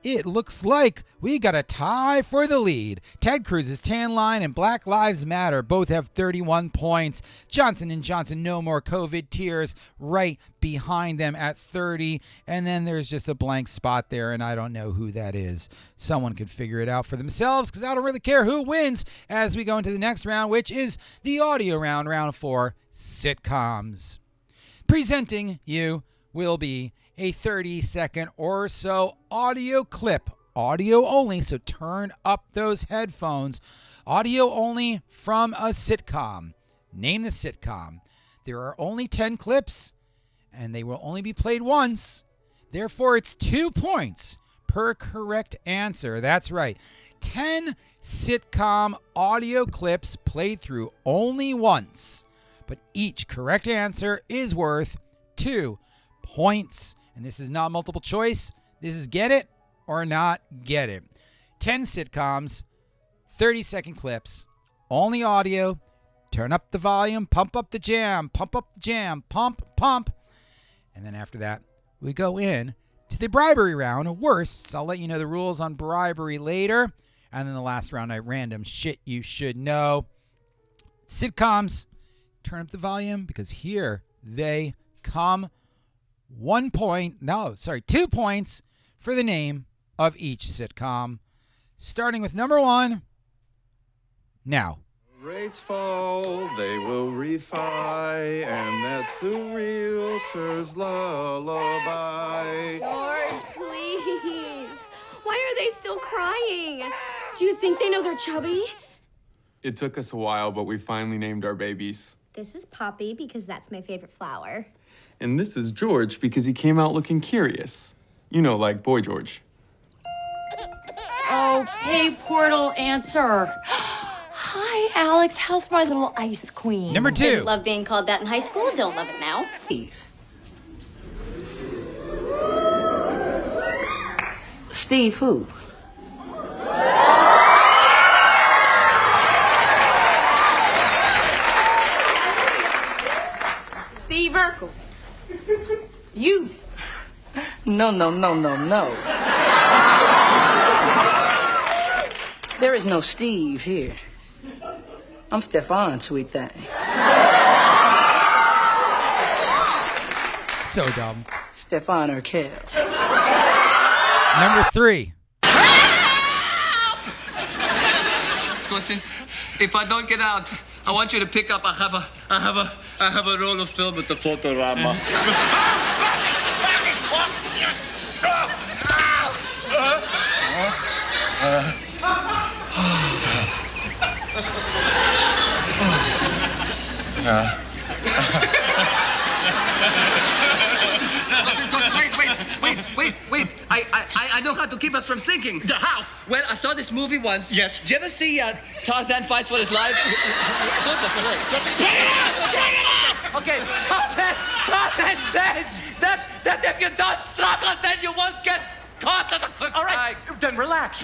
It looks like we got a tie for the lead. Ted Cruz's Tan Line and Black Lives Matter both have 31 points. Johnson & Johnson No More COVID Tears right behind them at 30. And then there's just a blank spot there, and I don't know who that is. Someone could figure it out for themselves, because I don't really care who wins as we go into the next round, which is the audio round, round 4, sitcoms. Presenting you will be a 30-second or so audio clip. Audio only, so turn up those headphones. Audio only from a sitcom. Name the sitcom. There are only 10 clips, and they will only be played once. Therefore, it's 2 points per correct answer. That's right. 10 sitcom audio clips played through only once. But each correct answer is worth 2 points. And this is not multiple choice. This is get it or not get it. 10 sitcoms, 30-second clips, only audio. Turn up the volume, pump up the jam, pump up the jam, pump, pump. And then after that, we go in to the bribery round of worsts. I'll let you know the rules on bribery later. And then the last round, random shit you should know. Sitcoms, turn up the volume because here they come. 2 points for the name of each sitcom. Starting with number 1, now. Rates fall, they will refi, and that's the realtor's lullaby. George, please. Why are they still crying? Do you think they know they're chubby? It took us a while, but we finally named our babies. This is Poppy because that's my favorite flower. And this is George because he came out looking curious. You know, like Boy George. Oh, hey, Portal, answer. Hi, Alex. How's my little ice queen? Number 2. Didn't love being called that in high school. Don't love it now. Steve who? Steve Urkel. You. No. There is no Steve here. I'm Stefan, sweet thing. So dumb. Stefan Urkel. Number 3. Listen, if I don't get out, I want you to pick up. I have a roll of film at the Photorama. Wait. I know how to keep us from sinking. How? Well, I saw this movie once. Yes. Did you ever see Tarzan Fights for His Life? Super slick. Bring it up! Okay, Tarzan says that if you don't struggle, then you won't get caught at a quick All right, then relax.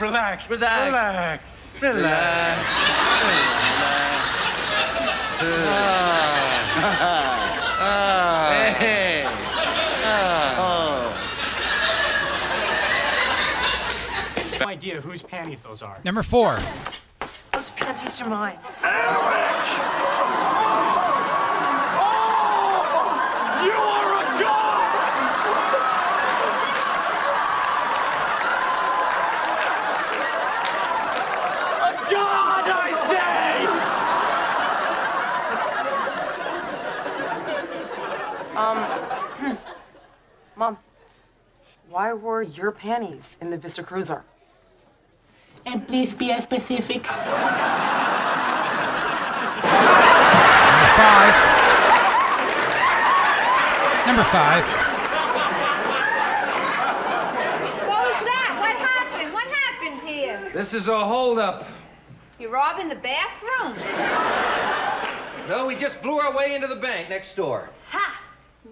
Hey. No idea whose panties those are. Number 4. Those panties are mine. You are a god! A god, I say! Mom, why were your panties in the Vista Cruiser? And please be as specific. Number 5. Number 5. What was that? What happened here? This is a holdup. You robbing the bathroom? No, we just blew our way into the bank next door. Ha!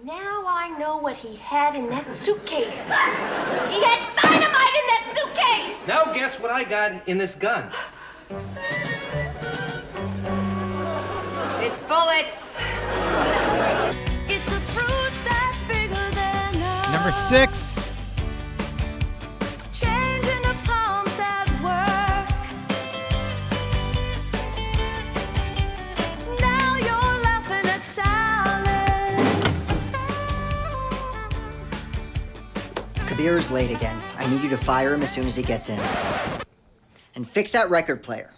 Now I know what he had in that suitcase. He had dynamite in that suitcase! Now guess what I got in this gun? It's bullets. It's a fruit that's bigger than us. Number 6. Changing the palms at work. Now you're laughing at salads. Kabir's late again. I need you to fire him as soon as he gets in. And fix that record player.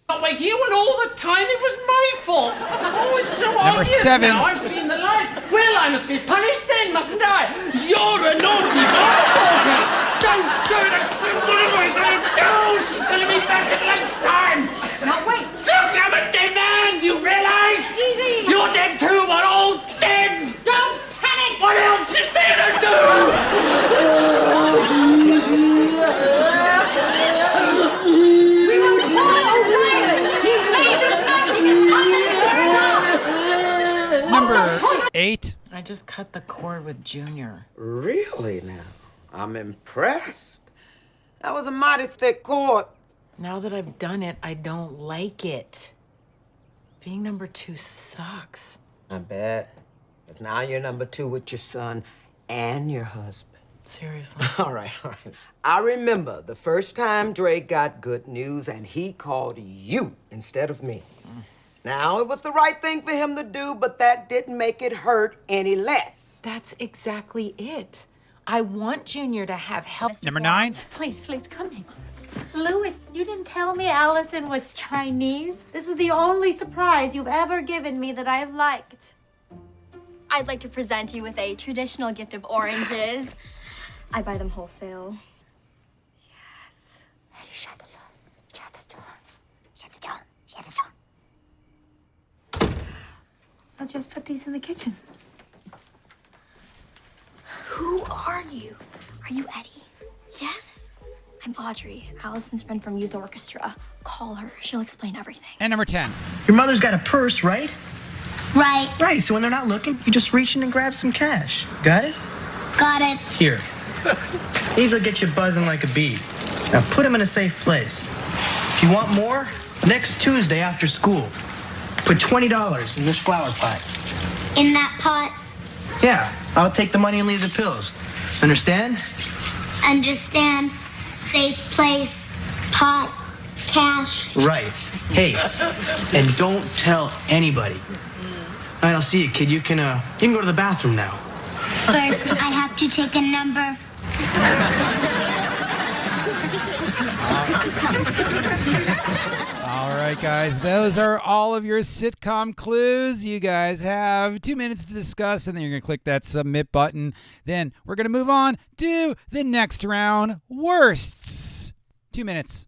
Not like you and all the time it was my fault. Oh, it's so Number obvious 7. now. I've seen the light. Well, I must be punished then, mustn't I? You're a naughty boy, Forty. Don't do it. What am I going to do? She's going to be back at lunchtime. Now wait. Look, I'm a dead man. Do you realize? Easy. You're dead too. We're all dead. Don't panic. What else is there to do? just cut the cord with Junior. Really now? I'm impressed. That was a mighty thick cord. Now that I've done it, I don't like it. Being number 2 sucks. I bet. But now you're number 2 with your son and your husband. Seriously. All right. I remember the first time Dre got good news and he called you instead of me. Now, it was the right thing for him to do, but that didn't make it hurt any less. That's exactly it. I want Junior to have help. Number 9. Please, come in. Louis, you didn't tell me Allison was Chinese. This is the only surprise you've ever given me that I've liked. I'd like to present you with a traditional gift of oranges. I buy them wholesale. Yes. Eddie, shut the door. Shut the door. Shut the door. Shut the door. I'll just put these in the kitchen. Who are you? Are you Eddie? Yes. I'm Audrey, Allison's friend from youth orchestra. Call her. She'll explain everything. And number 10. Your mother's got a purse, right? Right. Right, so when they're not looking, you just reach in and grab some cash. Got it? Got it. Here. These will get you buzzing like a bee. Now put them in a safe place. If you want more, next Tuesday after school, put $20 in this flower pot. In that pot? Yeah, I'll take the money and leave the pills. Understand? Understand. Safe place. Pot. Cash. Right. Hey, and don't tell anybody. All right, I'll see you, kid. You can go to the bathroom now. First, I have to take a number. All right, guys, those are all of your sitcom clues. You guys have 2 minutes to discuss, and then you're going to click that submit button. Then we're going to move on to the next round, worsts. 2 minutes.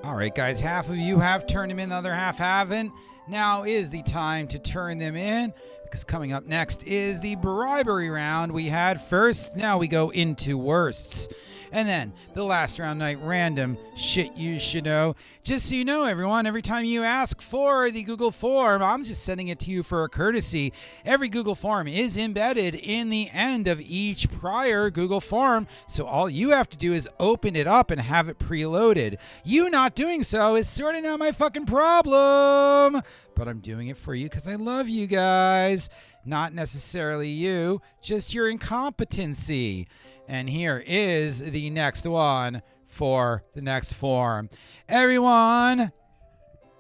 All right, guys, half of you have turned them in, the other half haven't. Now is the time to turn them in, because coming up next is the bribery round we had first. Now we go into worsts. And then the last round night random shit you should know. Just so you know, everyone, every time you ask for the Google form, I'm just sending it to you for a courtesy. Every Google form is embedded in the end of each prior Google form, so all you have to do is open it up and have it preloaded. You not doing so is sorting out my fucking problem. But I'm doing it for you because I love you guys. Not necessarily you, just your incompetency. And here is the next one for the next form. Everyone,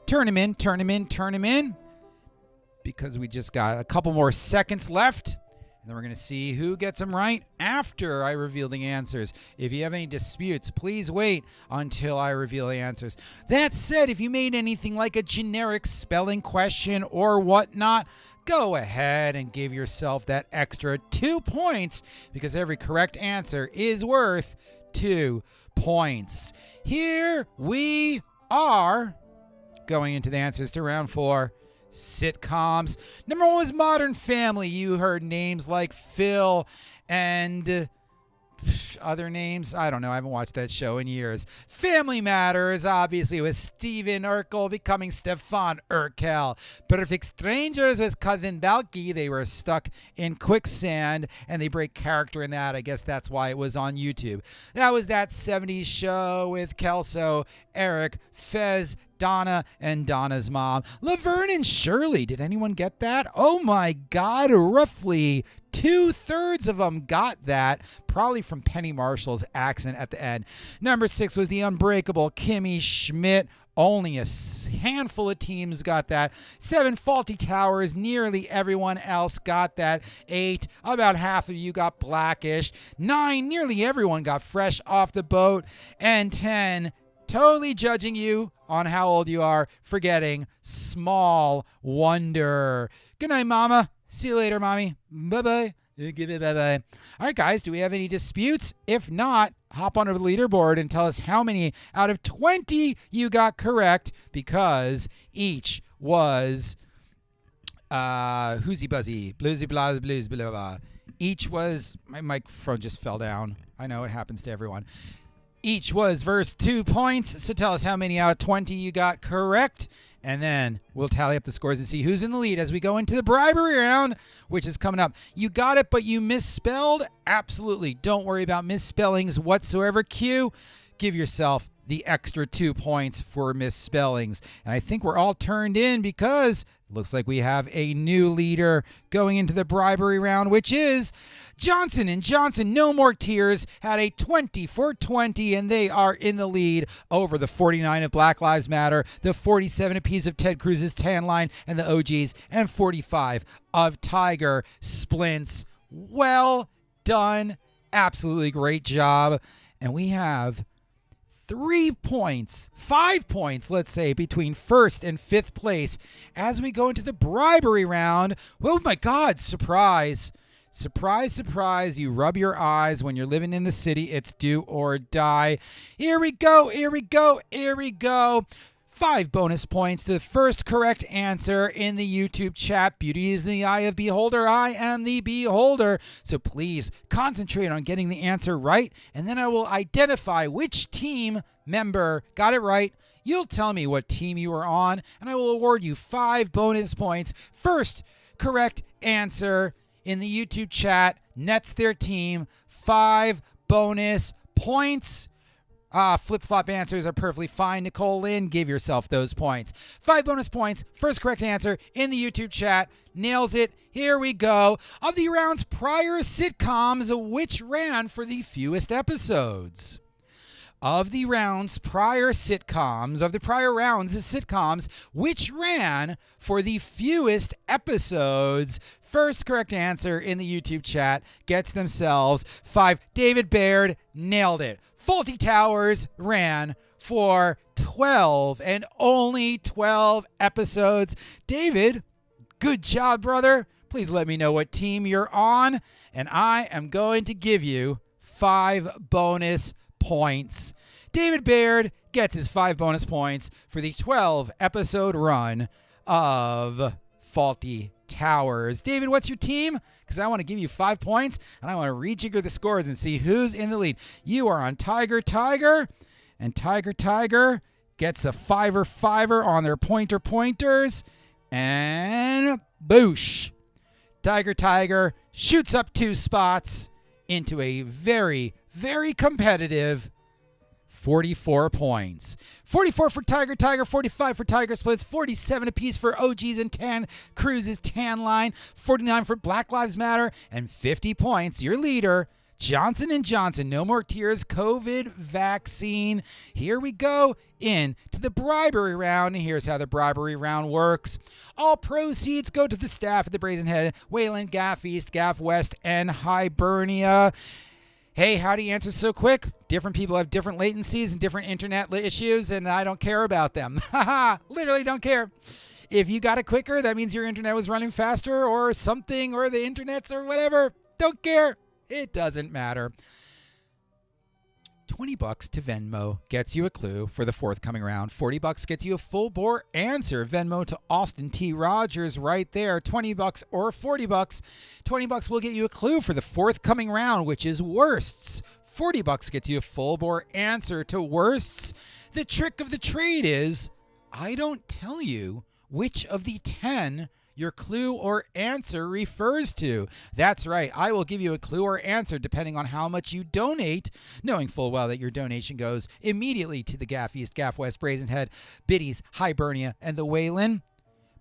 turn them in. Because we just got a couple more seconds left. And then we're going to see who gets them right after I reveal the answers. If you have any disputes, please wait until I reveal the answers. That said, if you made anything like a generic spelling question or whatnot, go ahead and give yourself that extra 2 points, because every correct answer is worth 2 points. Here we are going into the answers to round 4. Sitcoms. Number 1 was Modern Family. You heard names like Phil and other names. I don't know. I haven't watched that show in years. Family Matters, obviously, with Steven Urkel becoming Stefan Urkel. Perfect Strangers was Cousin Balky. They were stuck in quicksand, and they break character in that. I guess that's why it was on YouTube. That was That 70s Show with Kelso, Eric, Fez, Donna, and Donna's mom. Laverne and Shirley. Did anyone get that? Oh my God, roughly 2/3 of them got that, probably from Penny Marshall's accent at the end. Number 6 was The Unbreakable Kimmy Schmidt. Only a handful of teams got that. 7, Faulty Towers. Nearly everyone else got that. 8, about half of you got Blackish. 9, nearly everyone got Fresh Off the Boat. And 10, totally judging you on how old you are for getting Small Wonder. Good night, Mama. See you later, Mommy. Bye-bye. Bye-bye. All right, guys, do we have any disputes? If not, hop onto the leaderboard and tell us how many out of 20 you got correct, because each was Hoozy Buzzy, Bluesy Blah, Blues, blah, blah. Each was, my microphone just fell down. I know it happens to everyone. Each was verse 2 points, so tell us how many out of 20 you got correct. And then we'll tally up the scores and see who's in the lead as we go into the bribery round, which is coming up. You got it, but you misspelled? Absolutely. Don't worry about misspellings whatsoever. Q, give yourself the extra 2 points for misspellings. And I think we're all turned in, because it looks like we have a new leader going into the bribery round, which is Johnson & Johnson No More Tears had a 20 for 20, and they are in the lead over the 49 of Black Lives Matter, the 47 apiece of Ted Cruz's Tan Line and the OGs, and 45 of Tiger Splints. Well done. Absolutely great job. And we have 3 points, 5 points, let's say, between first and fifth place as we go into the bribery round. Oh my God, surprise. Surprise, surprise, you rub your eyes when you're living in the city. It's do or die. Here we go, here we go, here we go. 5 bonus points to the first correct answer in the YouTube chat. Beauty is in the eye of beholder. I am the beholder. So please concentrate on getting the answer right, and then I will identify which team member got it right. You'll tell me what team you were on, and I will award you 5 bonus points. First correct answer in the YouTube chat nets their team 5 bonus points. Flip-flop answers are perfectly fine. Nicole Lynn, give yourself those points. 5 bonus points. First correct answer in the YouTube chat. Nails it. Here we go. Of the round's prior sitcoms, which ran for the fewest episodes? Of the round's prior sitcoms, of the prior rounds of sitcoms, which ran for the fewest episodes? First correct answer in the YouTube chat gets themselves 5. David Baird, nailed it. Faulty Towers ran for 12 and only 12 episodes. David, good job, brother. Please let me know what team you're on, and I am going to give you 5 bonus points. David Baird gets his 5 bonus points for the 12-episode run of Faulty Towers. David, what's your team? Because I want to give you 5 points, and I want to rejigger the scores and see who's in the lead. You are on Tiger, and Tiger gets a 5-5 on their pointers, and boosh. Tiger shoots up 2 spots into a very, very competitive 44 points. 44 for Tiger, 45 for Tiger Splits, 47 apiece for OGs and Tan Cruz's Tan Line, 49 for Black Lives Matter, and 50 points. Your leader, Johnson & Johnson. No more tears. COVID vaccine. Here we go into the bribery round. And here's how the bribery round works. All proceeds go to the staff at the Brazen Head, Waylon, Gaf East, Gaf West, and Hibernia. Hey, how do you answer so quick? Different people have different latencies and different internet issues, and I don't care about them. Haha, literally don't care. If you got it quicker, that means your internet was running faster or something, or the internets or whatever. Don't care. It doesn't matter. $20 to Venmo gets you a clue for the forthcoming round. $40 gets you a full bore answer. Venmo to Austin T. Rogers right there. $20 or $40. $20 will get you a clue for the forthcoming round, which is worsts. $40 gets you a full bore answer to worsts. The trick of the trade is I don't tell you which of the 10 your clue or answer refers to. That's right. I will give you a clue or answer depending on how much you donate, knowing full well that your donation goes immediately to the Gaf East, Gaf West, Brazen Head, Biddy's, Hibernia, and the Waylon.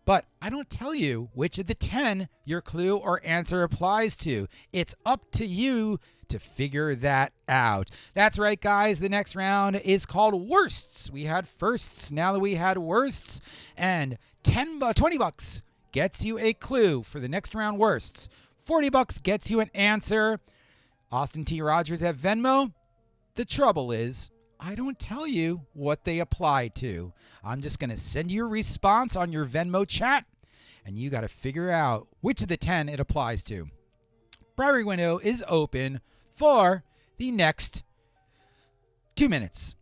But I don't tell you which of the 10 your clue or answer applies to. It's up to you to figure that out. That's right, guys. The next round is called Worsts. We had firsts. Now that we had worsts, and $20 gets you a clue for the next round worsts. $40 gets you an answer. Austin T. Rogers at Venmo. The trouble is, I don't tell you what they apply to. I'm just going to send you a response on your Venmo chat, and you got to figure out which of the 10 it applies to. Bribery window is open for the next 2 minutes.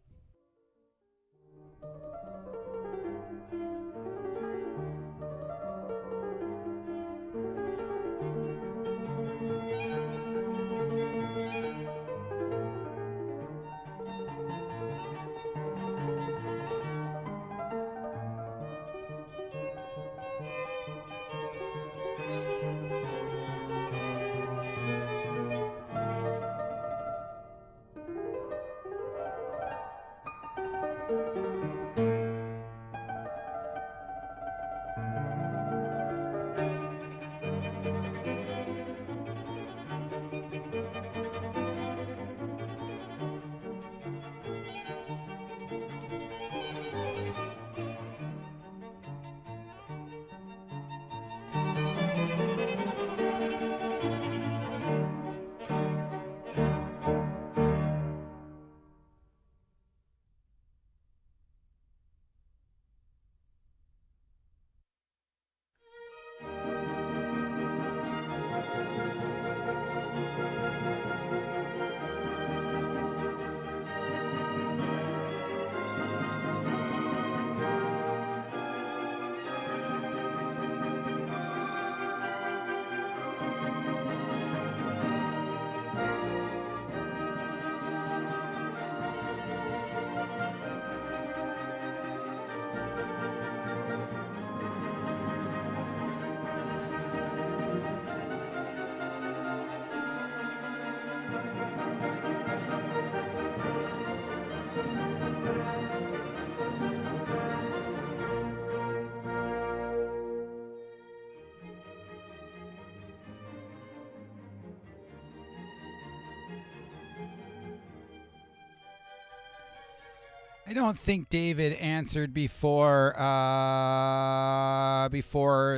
I don't think David answered before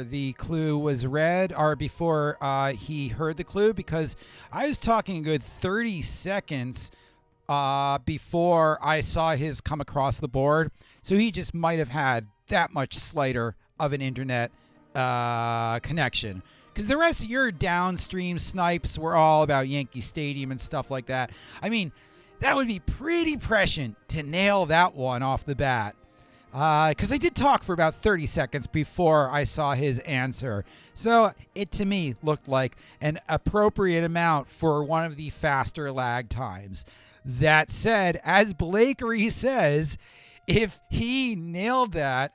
the clue was read, or before he heard the clue, because I was talking a good 30 seconds before I saw his come across the board. So he just might have had that much slighter of an internet connection. Because the rest of your downstream snipes were all about Yankee Stadium and stuff like that. I mean, That would be pretty prescient to nail that one off the bat. Because I did talk for about 30 seconds before I saw his answer. So it, to me, looked like an appropriate amount for one of the faster lag times. That said, as Blakery says, if he nailed that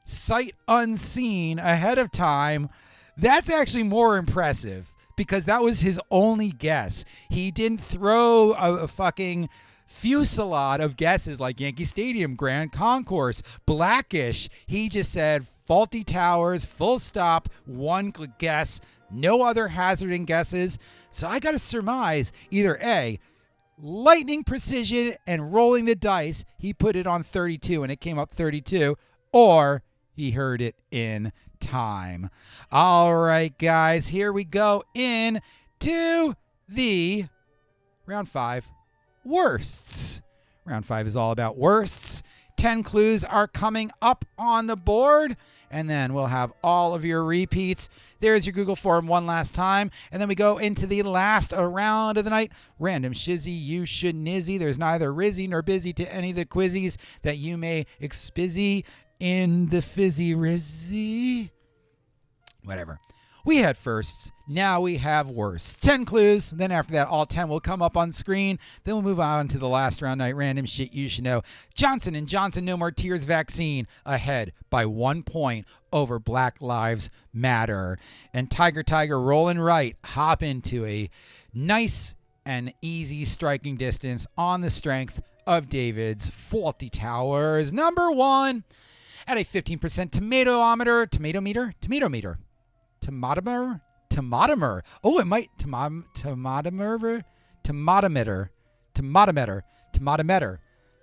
sight unseen ahead of time, that's actually more impressive because that was his only guess. He didn't throw a fucking fusillade of guesses like Yankee Stadium, Grand Concourse, Blackish. He just said Faulty Towers, full stop, one guess, no other hazarding guesses. So I got to surmise either A, lightning precision and rolling the dice, he put it on 32 and it came up 32, or he heard it in time. All right, guys, here we go into the round 5. Worsts. Round 5 is all about worsts. 10 clues are coming up on the board, and then we'll have all of your repeats. There's your Google form one last time, and then we go into the last round of the night. Random shizzy, you should nizzy. There's neither rizzy nor busy to any of the quizzies that you may expizzy in the fizzy rizzy. Whatever. We had firsts, now we have worsts. 10 clues, then after that, all 10 will come up on screen. Then we'll move on to the last round night random shit you should know. Johnson & Johnson No More Tears vaccine ahead by 1 point over Black Lives Matter. And Tiger rolling right, hop into a nice and easy striking distance on the strength of David's Faulty Towers. Number 1 at a 15% tomatometer. Oh, it might tomatometer.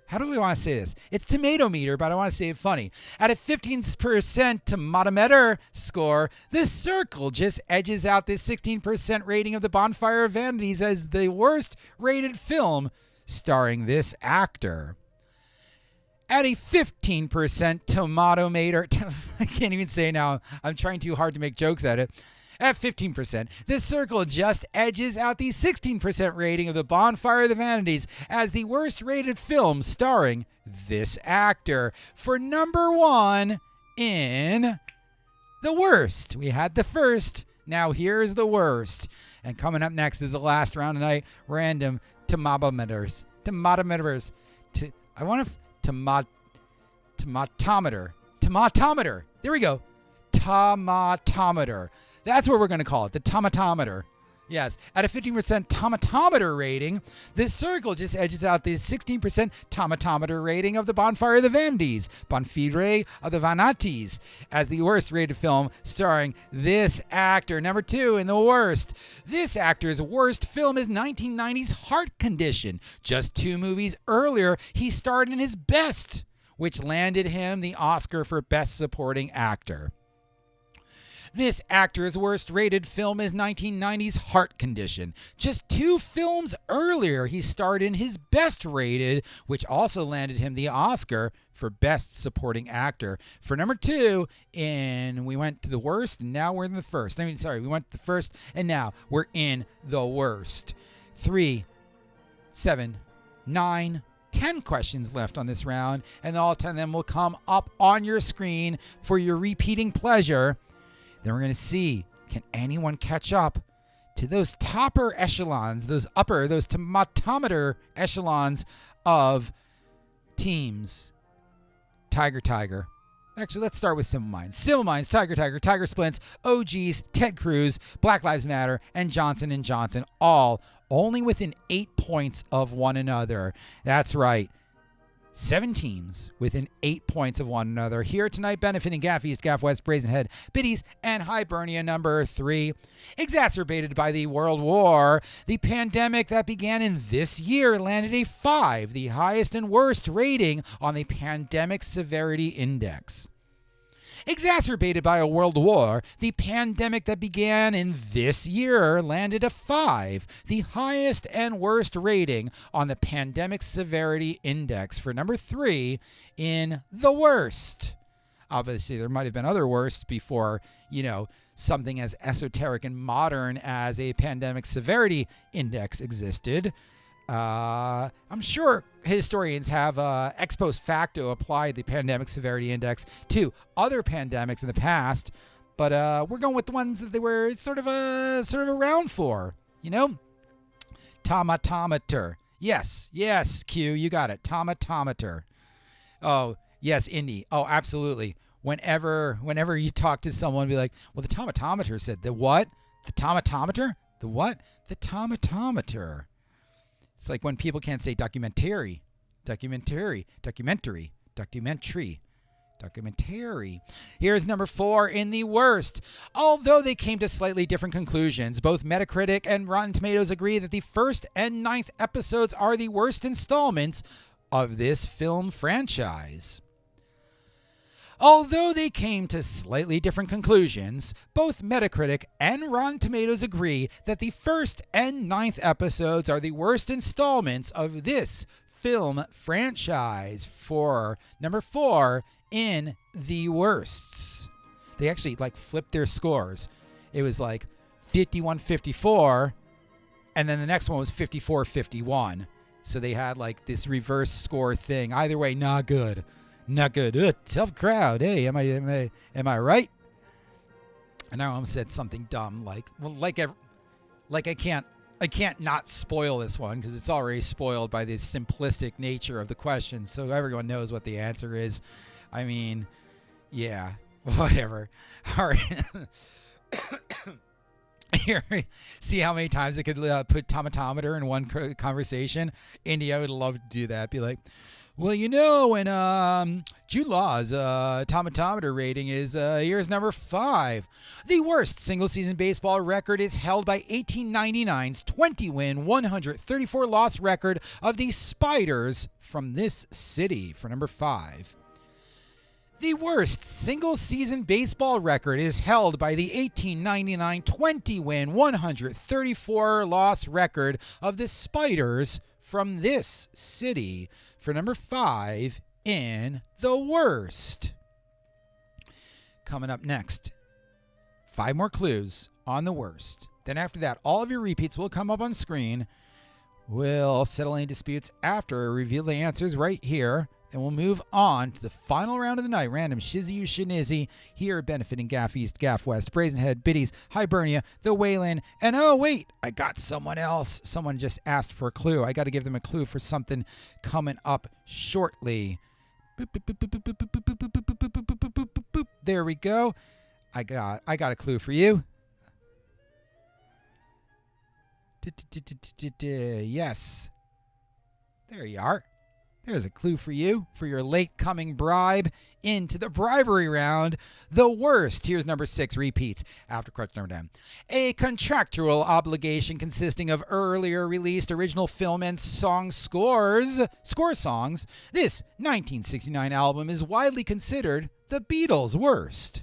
How do we want to say this? It's tomato meter, but I want to say it funny. At a 15% tomatometer score, The Circle just edges out this 16% rating of The Bonfire of Vanities as the worst rated film starring this actor. At a 15% tomatometer, I can't even say it now. I'm trying too hard to make jokes at it. At 15%, This Circle just edges out the 16% rating of The Bonfire of the Vanities as the worst rated film starring this actor. For number 1 in the worst, we had the first. Now here's the worst. And coming up next is the last round tonight. Random tomatometers. Tomatometer. There we go. Tomatometer. That's what we're going to call it. The tomatometer. Yes. At a 15% tomatometer rating, This Circle just edges out the 16% tomatometer rating of The Bonfire of the Vanities, Bonfire of the Vanities, as the worst rated film starring this actor. Number 2 in the worst. This actor's worst film is 1990's Heart Condition. Just 2 movies earlier, he starred in his best, which landed him the Oscar for Best Supporting Actor. This actor's worst rated film is 1990's Heart Condition. Just 2 films earlier, he starred in his best rated, which also landed him the Oscar for Best Supporting Actor. For number 2, we went to the worst, and now we're in the first. We went to the first, and now we're in the worst. 3, 7, 9, 10 questions left on this round, and all 10 of them will come up on your screen for your repeating pleasure. Then we're going to see, can anyone catch up to those topper echelons, those tomatometer echelons of teams? Tiger. Actually, let's start with Simple Minds. Simple Minds, Tiger Splints, OGs, Ted Cruz, Black Lives Matter, and Johnson & Johnson, all only within 8 points of one another. That's right. 7 teams within 8 points of one another. Here tonight, benefiting Gaf East, Gaf West, Brazen Head, Biddy's, and Hibernia number 3. Exacerbated by the World War, the pandemic that began in this year landed a 5, the highest and worst rating on the Pandemic Severity Index. Exacerbated by a world war, the pandemic that began in this year landed a 5, the highest and worst rating on the Pandemic Severity Index. For number 3 in the worst. Obviously, there might have been other worsts before, something as esoteric and modern as a Pandemic Severity Index existed. I'm sure historians have ex post facto applied the pandemic severity index to other pandemics in the past, but we're going with the ones that they were sort of around for, you know? Tomatometer. Yes, Q, you got it. Tomatometer. Oh, yes, Indy. Oh, absolutely. Whenever you talk to someone, be like, well, the tomatometer said, the what? The tomatometer? The what? The tomatometer. It's like when people can't say documentary. Here's number 4 in the worst. Although they came to slightly different conclusions, both Metacritic and Rotten Tomatoes agree that the first and 9th episodes are the worst installments of this film franchise. Although they came to slightly different conclusions, both Metacritic and Rotten Tomatoes agree that the first and 9th episodes are the worst installments of this film franchise. For number 4 in the worsts. They actually flipped their scores. It was 51-54, and then the next one was 54-51. So they had this reverse score thing. Either way, not good. Not good. Tough crowd. Hey, am I right? And now I said something dumb I can't not spoil this one because it's already spoiled by the simplistic nature of the question, so everyone knows what the answer is. I mean, yeah, whatever. All right. Here, see how many times I could put tomatometer in one conversation? Indy, I would love to do that. Be like, well, when Jude Law's tomatometer rating is here's number 5. The worst single-season baseball record is held by 1899's 20-win, 134-loss record of the Spiders from this city. For number 5. The worst single-season baseball record is held by the 1899 20-win, 134-loss record of the Spiders from this city. For number 5 in the worst. Coming up next, 5 more clues on the worst. Then after that, all of your repeats will come up on screen. We'll settle any disputes after I reveal the answers right here. And we'll move on to the final round of the night. Random Shizzy Shinizzy here benefiting Gaf East, Gaf West, Brazen Head, Biddy's, Hibernia, the Waylon, and oh wait, I got someone else. Someone just asked for a clue. I got to give them a clue for something coming up shortly. There we go. I got a clue for you. Yes. There you are. There's a clue for you for your late-coming bribe into the bribery round. The worst. Here's number 6 repeats after question number 10. A contractual obligation consisting of earlier released original film and score songs. This 1969 album is widely considered the Beatles' worst.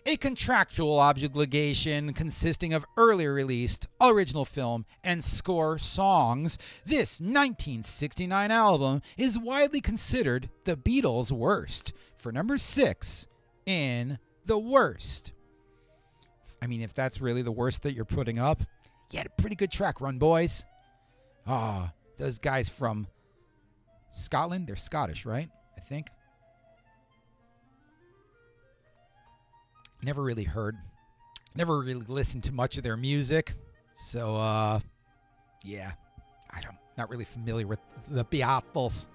A contractual obligation consisting of earlier released original film and score songs. This 1969 album is widely considered the Beatles' worst. For number 6 in the worst. I mean, if that's really the worst that you're putting up, you had a pretty good track run, boys. Those guys from Scotland, they're Scottish, right? I think. Never really listened to much of their music. So, yeah, not really familiar with the Beatles.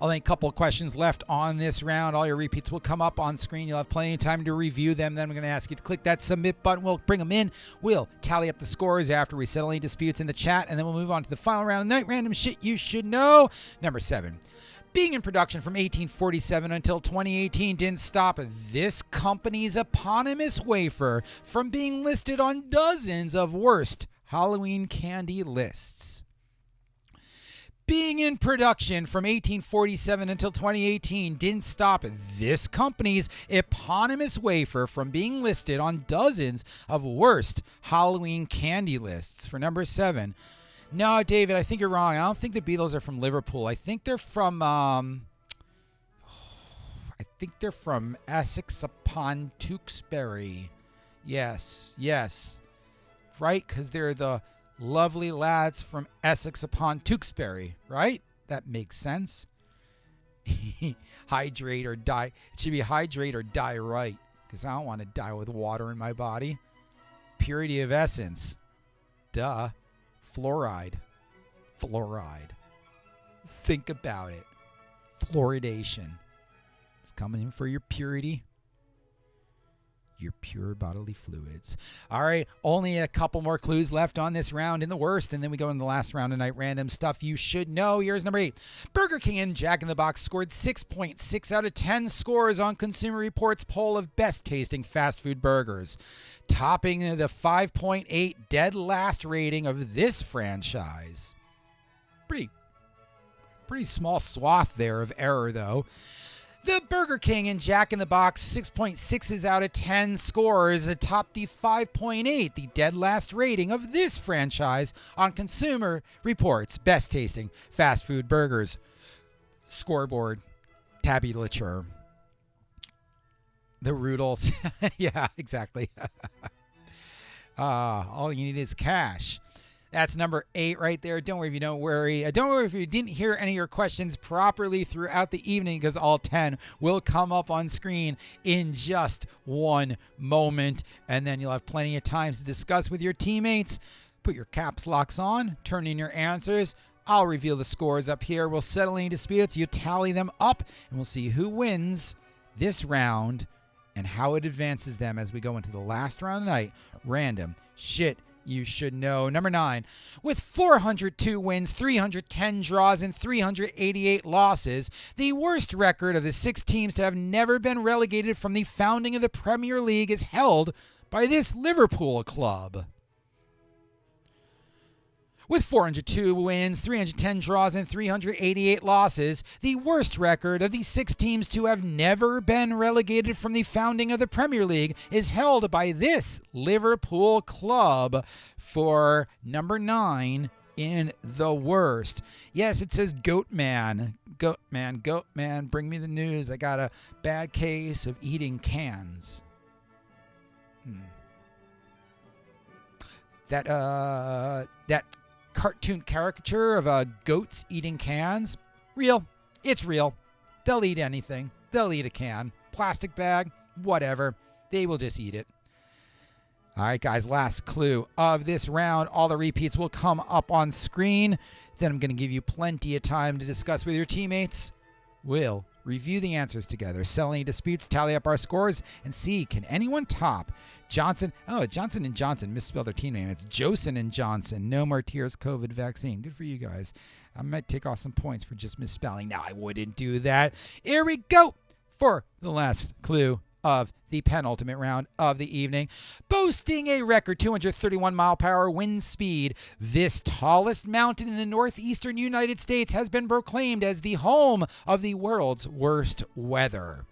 Only a couple of questions left on this round. All your repeats will come up on screen. You'll have plenty of time to review them. Then I'm going to ask you to click that submit button. We'll bring them in. We'll tally up the scores after we settle any disputes in the chat. And then we'll move on to the final round of the night. Random shit you should know. Number 7. Being in production from 1847 until 2018 didn't stop this company's eponymous wafer from being listed on dozens of worst Halloween candy lists. Being in production from 1847 until 2018 didn't stop this company's eponymous wafer from being listed on dozens of worst Halloween candy lists. For number 7. No, David, I think you're wrong. I don't think the Beatles are from Liverpool. I think they're from Essex upon Tewkesbury. Yes. Right? Because they're the lovely lads from Essex upon Tewkesbury, right? That makes sense. Hydrate or die. It should be hydrate or die right, because I don't want to die with water in my body. Purity of essence. Duh. Fluoride. Fluoride. Think about it. Fluoridation. It's coming in for your purity. Your pure bodily fluids. All right, only a couple more clues left on this round in the worst, and then we go into the last round tonight. Random stuff you should know. Here's number 8. Burger King and Jack in the Box scored 6.6 out of 10 scores on Consumer Reports' poll of best-tasting fast food burgers, topping the 5.8 dead last rating of this franchise. Pretty small swath there of error, though. The Burger King and Jack in the Box 6.6s out of 10 scores atop the 5.8, the dead last rating of this franchise on Consumer Reports' best tasting fast food burgers. Scoreboard, tabulature. The Rudels. Yeah, exactly. All you need is cash. That's number 8 right there. Don't worry if you don't worry. Don't worry if you didn't hear any of your questions properly throughout the evening, because all 10 will come up on screen in just one moment. And then you'll have plenty of times to discuss with your teammates. Put your caps locks on. Turn in your answers. I'll reveal the scores up here. We'll settle any disputes. You tally them up, and we'll see who wins this round and how it advances them as we go into the last round tonight. Random shit you should know. Number 9, with 402 wins, 310 draws, and 388 losses, the worst record of the 6 teams to have never been relegated from the founding of the Premier League is held by this Liverpool club. With 402 wins, 310 draws, and 388 losses, the worst record of the 6 teams to have never been relegated from the founding of the Premier League is held by this Liverpool club for number 9 in the worst. Yes, it says Goat Man. Goat Man, Goat Man, bring me the news. I got a bad case of eating cans. That cartoon caricature of goats eating cans. Real. It's real. They'll eat anything. They'll eat a can. Plastic bag. Whatever. They will just eat it. All right, guys. Last clue of this round. All the repeats will come up on screen. Then I'm going to give you plenty of time to discuss with your teammates. We'll review the answers together, settle any disputes, tally up our scores, and see, can anyone top Johnson? Oh, Johnson & Johnson misspelled their team name. It's Johnson & Johnson. No more tears COVID vaccine. Good for you guys. I might take off some points for just misspelling. No, I wouldn't do that. Here we go for the last clue of the penultimate round of the evening. Boasting a record 231 mile per hour wind speed, this tallest mountain in the northeastern United States has been proclaimed as the home of the world's worst weather.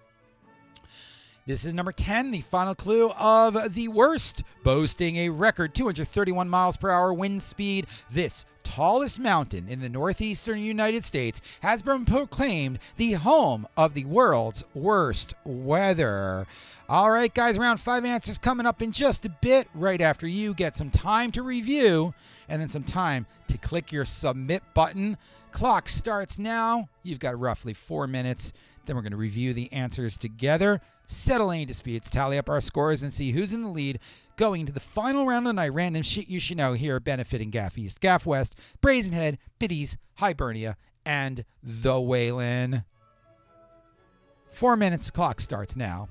This is number 10, the final clue of the worst. Boasting a record 231 miles per hour wind speed, this tallest mountain in the northeastern United States has been proclaimed the home of the world's worst weather. All right, guys, round 5 answers coming up in just a bit, right after you get some time to review and then some time to click your submit button. Clock starts now. You've got roughly 4 minutes. Then we're going to review the answers together, settle any disputes, tally up our scores, and see who's in the lead going into the final round of the night. Random shit you should know here, benefiting Gaf East, Gaf West, Brazen Head, Biddy's, Hibernia, and the Waylon. 4 minutes, clock starts now.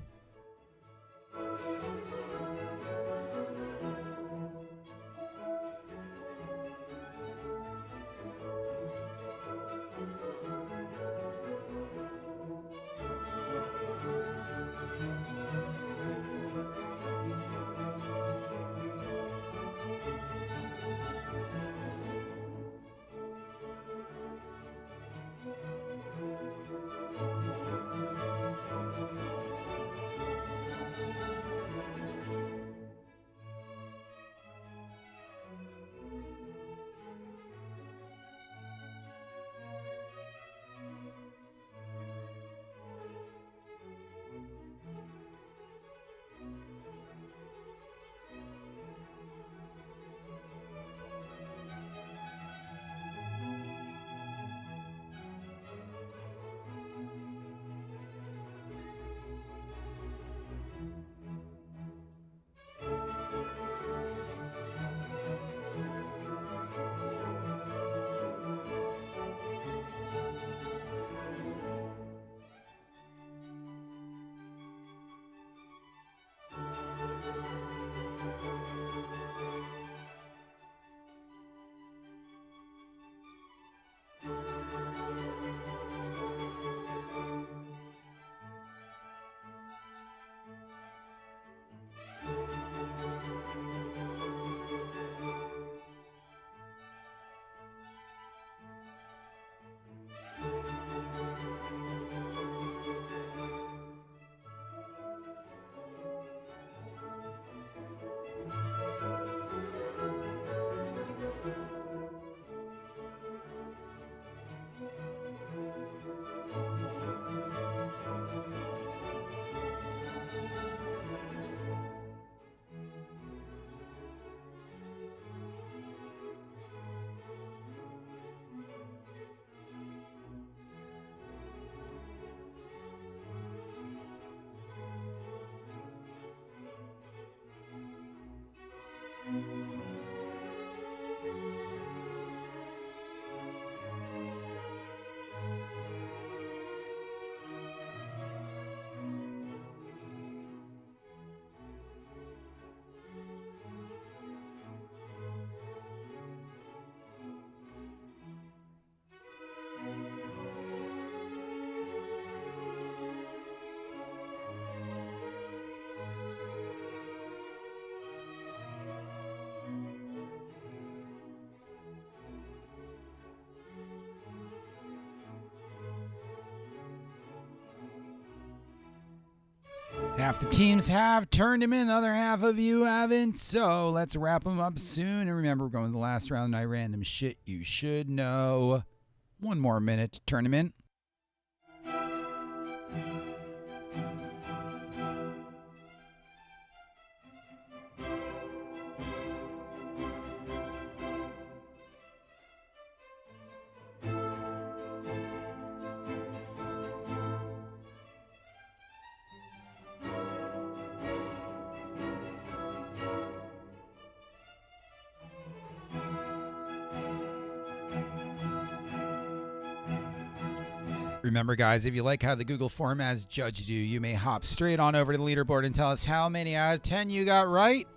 Half the teams have turned him in, the other half of you haven't. So let's wrap them up soon. And remember, we're going to the last round of night random shit you should know. One more minute to turn him in. Remember, guys, if you like how the Google form has judged you, you may hop straight on over to the leaderboard and tell us how many out of 10 you got right.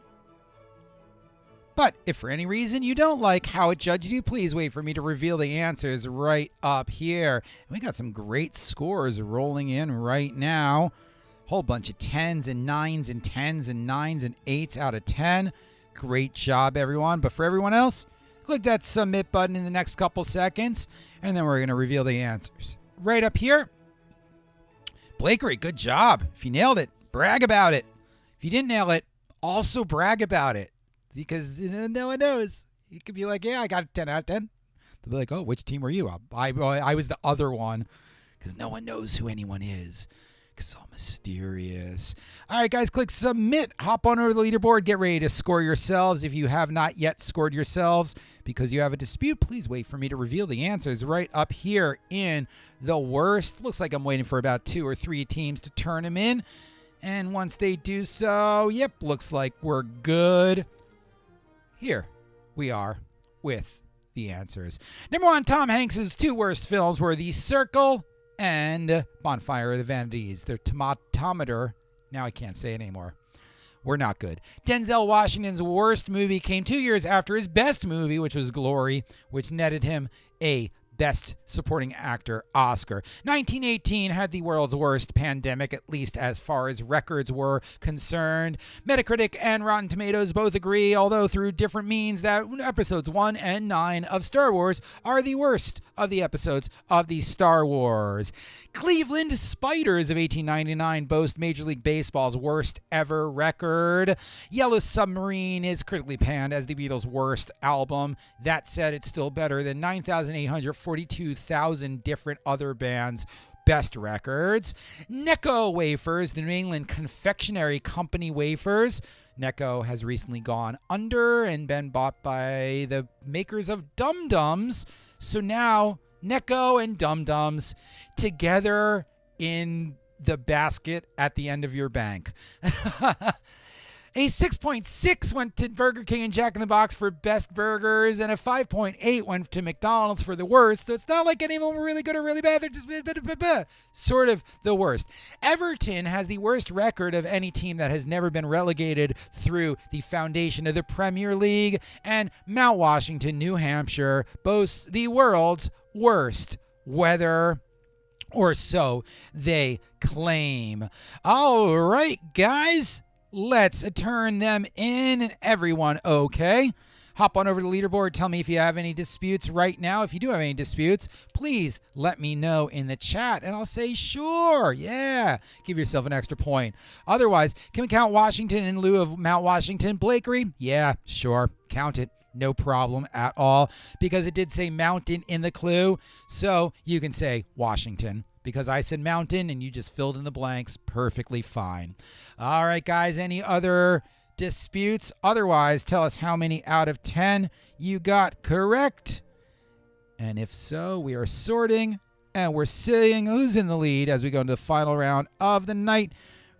But if for any reason you don't like how it judged you, please wait for me to reveal the answers right up here. And we got some great scores rolling in right now. Whole bunch of 10s and 9s and 10s and 9s and 8s out of 10. Great job, everyone. But for everyone else, click that submit button in the next couple seconds, and then we're going to reveal the answers. Right up here. Blakery, good job. If you nailed it, brag about it. If you didn't nail it, also brag about it. Because no one knows. You could be like, yeah, I got a 10 out of 10. They'll be like, oh, which team were you? I was the other one. Because no one knows who anyone is. Because it's all mysterious. All right, guys, click submit. Hop on over to the leaderboard. Get ready to score yourselves. If you have not yet scored yourselves because you have a dispute, please wait for me to reveal the answers right up here in the worst. Looks like I'm waiting for about 2 or 3 teams to turn them in. And once they do so, yep, looks like we're good. Here we are with the answers. Number 1, Tom Hanks's 2 worst films were The Circle and Bonfire of the Vanities. Their tomatometer, now I can't say it anymore, were not good. Denzel Washington's worst movie came 2 years after his best movie, which was Glory, which netted him a Best Supporting Actor Oscar. 1918 had the world's worst pandemic, at least as far as records were concerned. Metacritic and Rotten Tomatoes both agree, although through different means, that episodes 1 and 9 of Star Wars are the worst of the episodes of the Star Wars. Cleveland Spiders of 1899 boast Major League Baseball's worst ever record. Yellow Submarine is critically panned as the Beatles' worst album. That said, it's still better than 9,842,000 different other bands' best records. Necco Wafers, the New England Confectionery Company wafers. Necco has recently gone under and been bought by the makers of Dum Dums. So now Necco and Dum Dums together in the basket at the end of your bank. A 6.6 went to Burger King and Jack in the Box for best burgers, and a 5.8 went to McDonald's for the worst. So it's not like any of them were really good or really bad. They're just sort of the worst. Everton has the worst record of any team that has never been relegated through the foundation of the Premier League, and Mount Washington, New Hampshire, boasts the world's worst weather, or so they claim. All right, guys. Let's turn them in, and everyone okay? Hop on over to the leaderboard. Tell me if you have any disputes right now. If you do have any disputes, please let me know in the chat, and I'll say sure. Yeah, give yourself an extra point. Otherwise, can we count Washington in lieu of Mount Washington? Blakery? Yeah, sure. Count it. No problem at all, because it did say mountain in the clue, so you can say Washington. Because I said mountain and you just filled in the blanks perfectly fine. All right, guys, any other disputes? Otherwise, tell us how many out of 10 you got correct. And if so, we are sorting and we're seeing who's in the lead as we go into the final round of the night.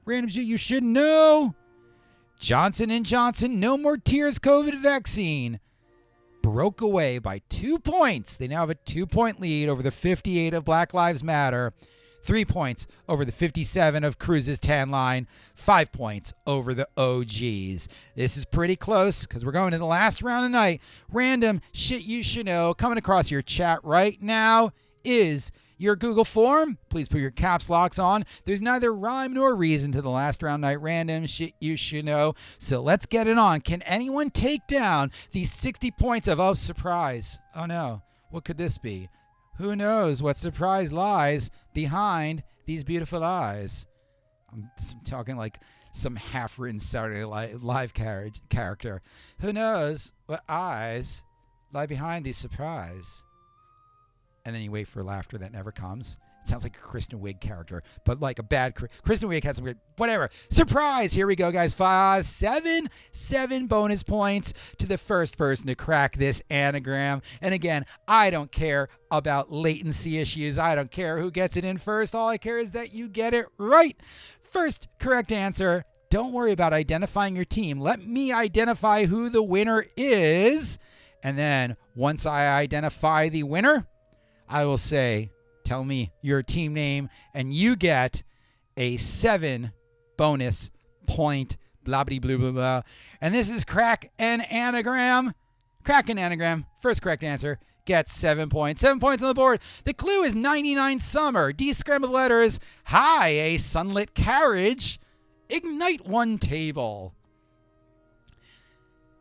Random shit you should know. Johnson & Johnson, no more tears COVID vaccine, broke away by 2 points. They now have a 2-point lead over the 58 of Black Lives Matter, 3 points over the 57 of Cruz's tan line, 5 points over the OGs. This is pretty close because we're going to the last round of the night. Random shit you should know coming across your chat right now is your Google form. Please put your caps locks on. There's neither rhyme nor reason to the last round night random shit you should know. So let's get it on. Can anyone take down these 60 points of, oh, surprise? Oh no, what could this be? Who knows what surprise lies behind these beautiful eyes? I'm talking like some half-written Saturday Live character. Who knows what eyes lie behind the surprise? And then you wait for laughter that never comes. It sounds like a Kristen Wiig character, but like a bad Kristen Wiig has some weird, whatever. Surprise! Here we go, guys. 7 bonus points to the first person to crack this anagram. And again, I don't care about latency issues. I don't care who gets it in first. All I care is that you get it right. First correct answer. Don't worry about identifying your team. Let me identify who the winner is. And then once I identify the winner, I will say, tell me your team name, and you get a 7 bonus point, blah, blah, blah, blah, blah. And this is Crack an Anagram. Crack an Anagram. First correct answer gets 7 points. 7 points on the board. The clue is 99 summer. Descrambled letters. Hi, a sunlit carriage. Ignite one table.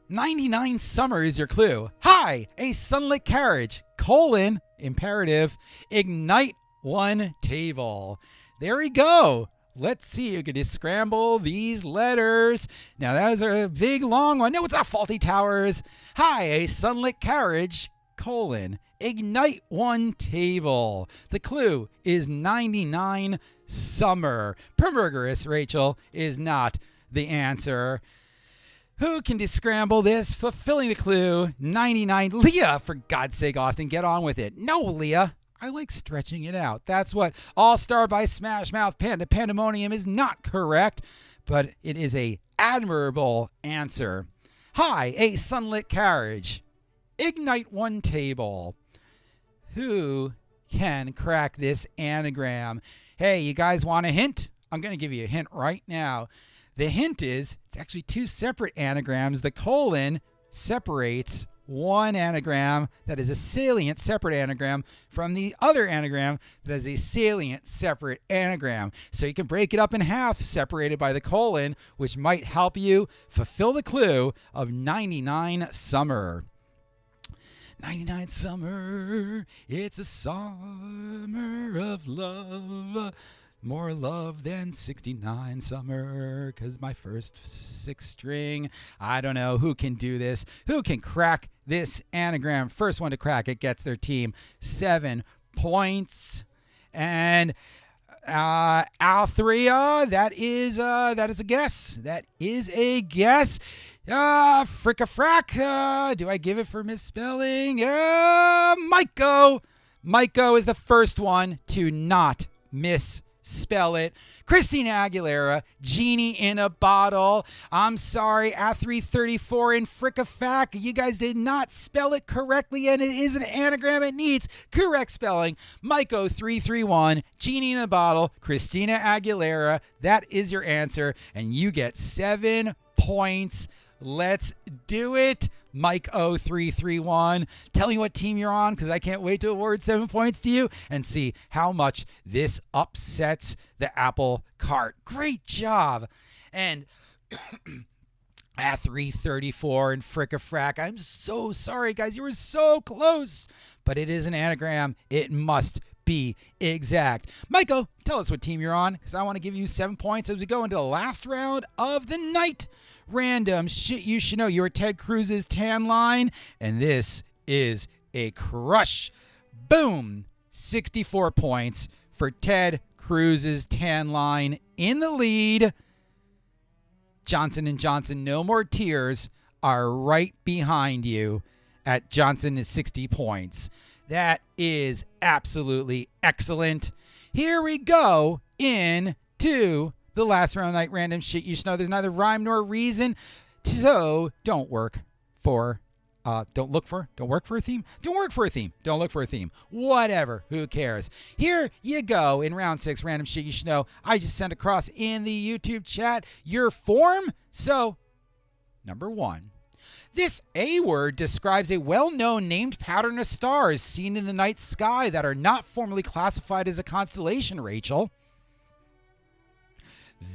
99 summer is your clue. Hi, a sunlit carriage. Colon, imperative, ignite one table. There we go. Let's see. You can scramble these letters. Now, that was a big, long one. No, it's not Faulty Towers. Hi, a sunlit carriage, colon, ignite one table. The clue is 99 summer. Permurgerous, Rachel, is not the answer. Who can descramble this? Fulfilling the clue, 99. Leah, for God's sake, Austin, get on with it. No, Leah. I like stretching it out. That's what All-Star by Smash Mouth Panda Pandemonium is not correct, but it is a admirable answer. Hi, a sunlit carriage. Ignite one table. Who can crack this anagram? Hey, you guys want a hint? I'm going to give you a hint right now. The hint is it's actually 2 separate anagrams. The colon separates one anagram that is a salient separate anagram from the other anagram that is a salient separate anagram. So you can break it up in half, separated by the colon, which might help you fulfill the clue of 99 summer. 99 summer, it's a summer of love. More love than 69 summer, 'cause my first 6 string. I don't know who can do this. Who can crack this anagram? First one to crack it gets their team 7 points. And Althea, that is a guess. That is a guess. Fricka-frack. Do I give it for misspelling? Maiko. Maiko is the first one to not misspell it. Christina Aguilera, Genie in a Bottle. I'm sorry, A334 and Fricka-fack. You guys did not spell it correctly, and it is an anagram. It needs correct spelling. Maiko 331, Genie in a Bottle, Christina Aguilera. That is your answer, and you get 7 points. Let's do it. Mike 0331. Tell me what team you're on, because I can't wait to award 7 points to you and see how much this upsets the apple cart. Great job. And A334 and Fricka-frack. I'm so sorry, guys. You were so close. But it is an anagram. It must be exact. Michael, tell us what team you're on, because I want to give you 7 points as we go into the last round of the night. Random shit you should know. You're Ted Cruz's tan line, and this is a crush. Boom! 64 points for Ted Cruz's tan line in the lead. Johnson & Johnson No More Tears are right behind you at Johnson is 60 points. That is absolutely excellent. Here we go into the last round night random shit you should know. There's neither rhyme nor reason, so don't work for a theme. Whatever, who cares? Here you go in round 6, random shit you should know. I just sent across in the YouTube chat your form. So, number 1. This A word describes a well-known named pattern of stars seen in the night sky that are not formally classified as a constellation, Rachel.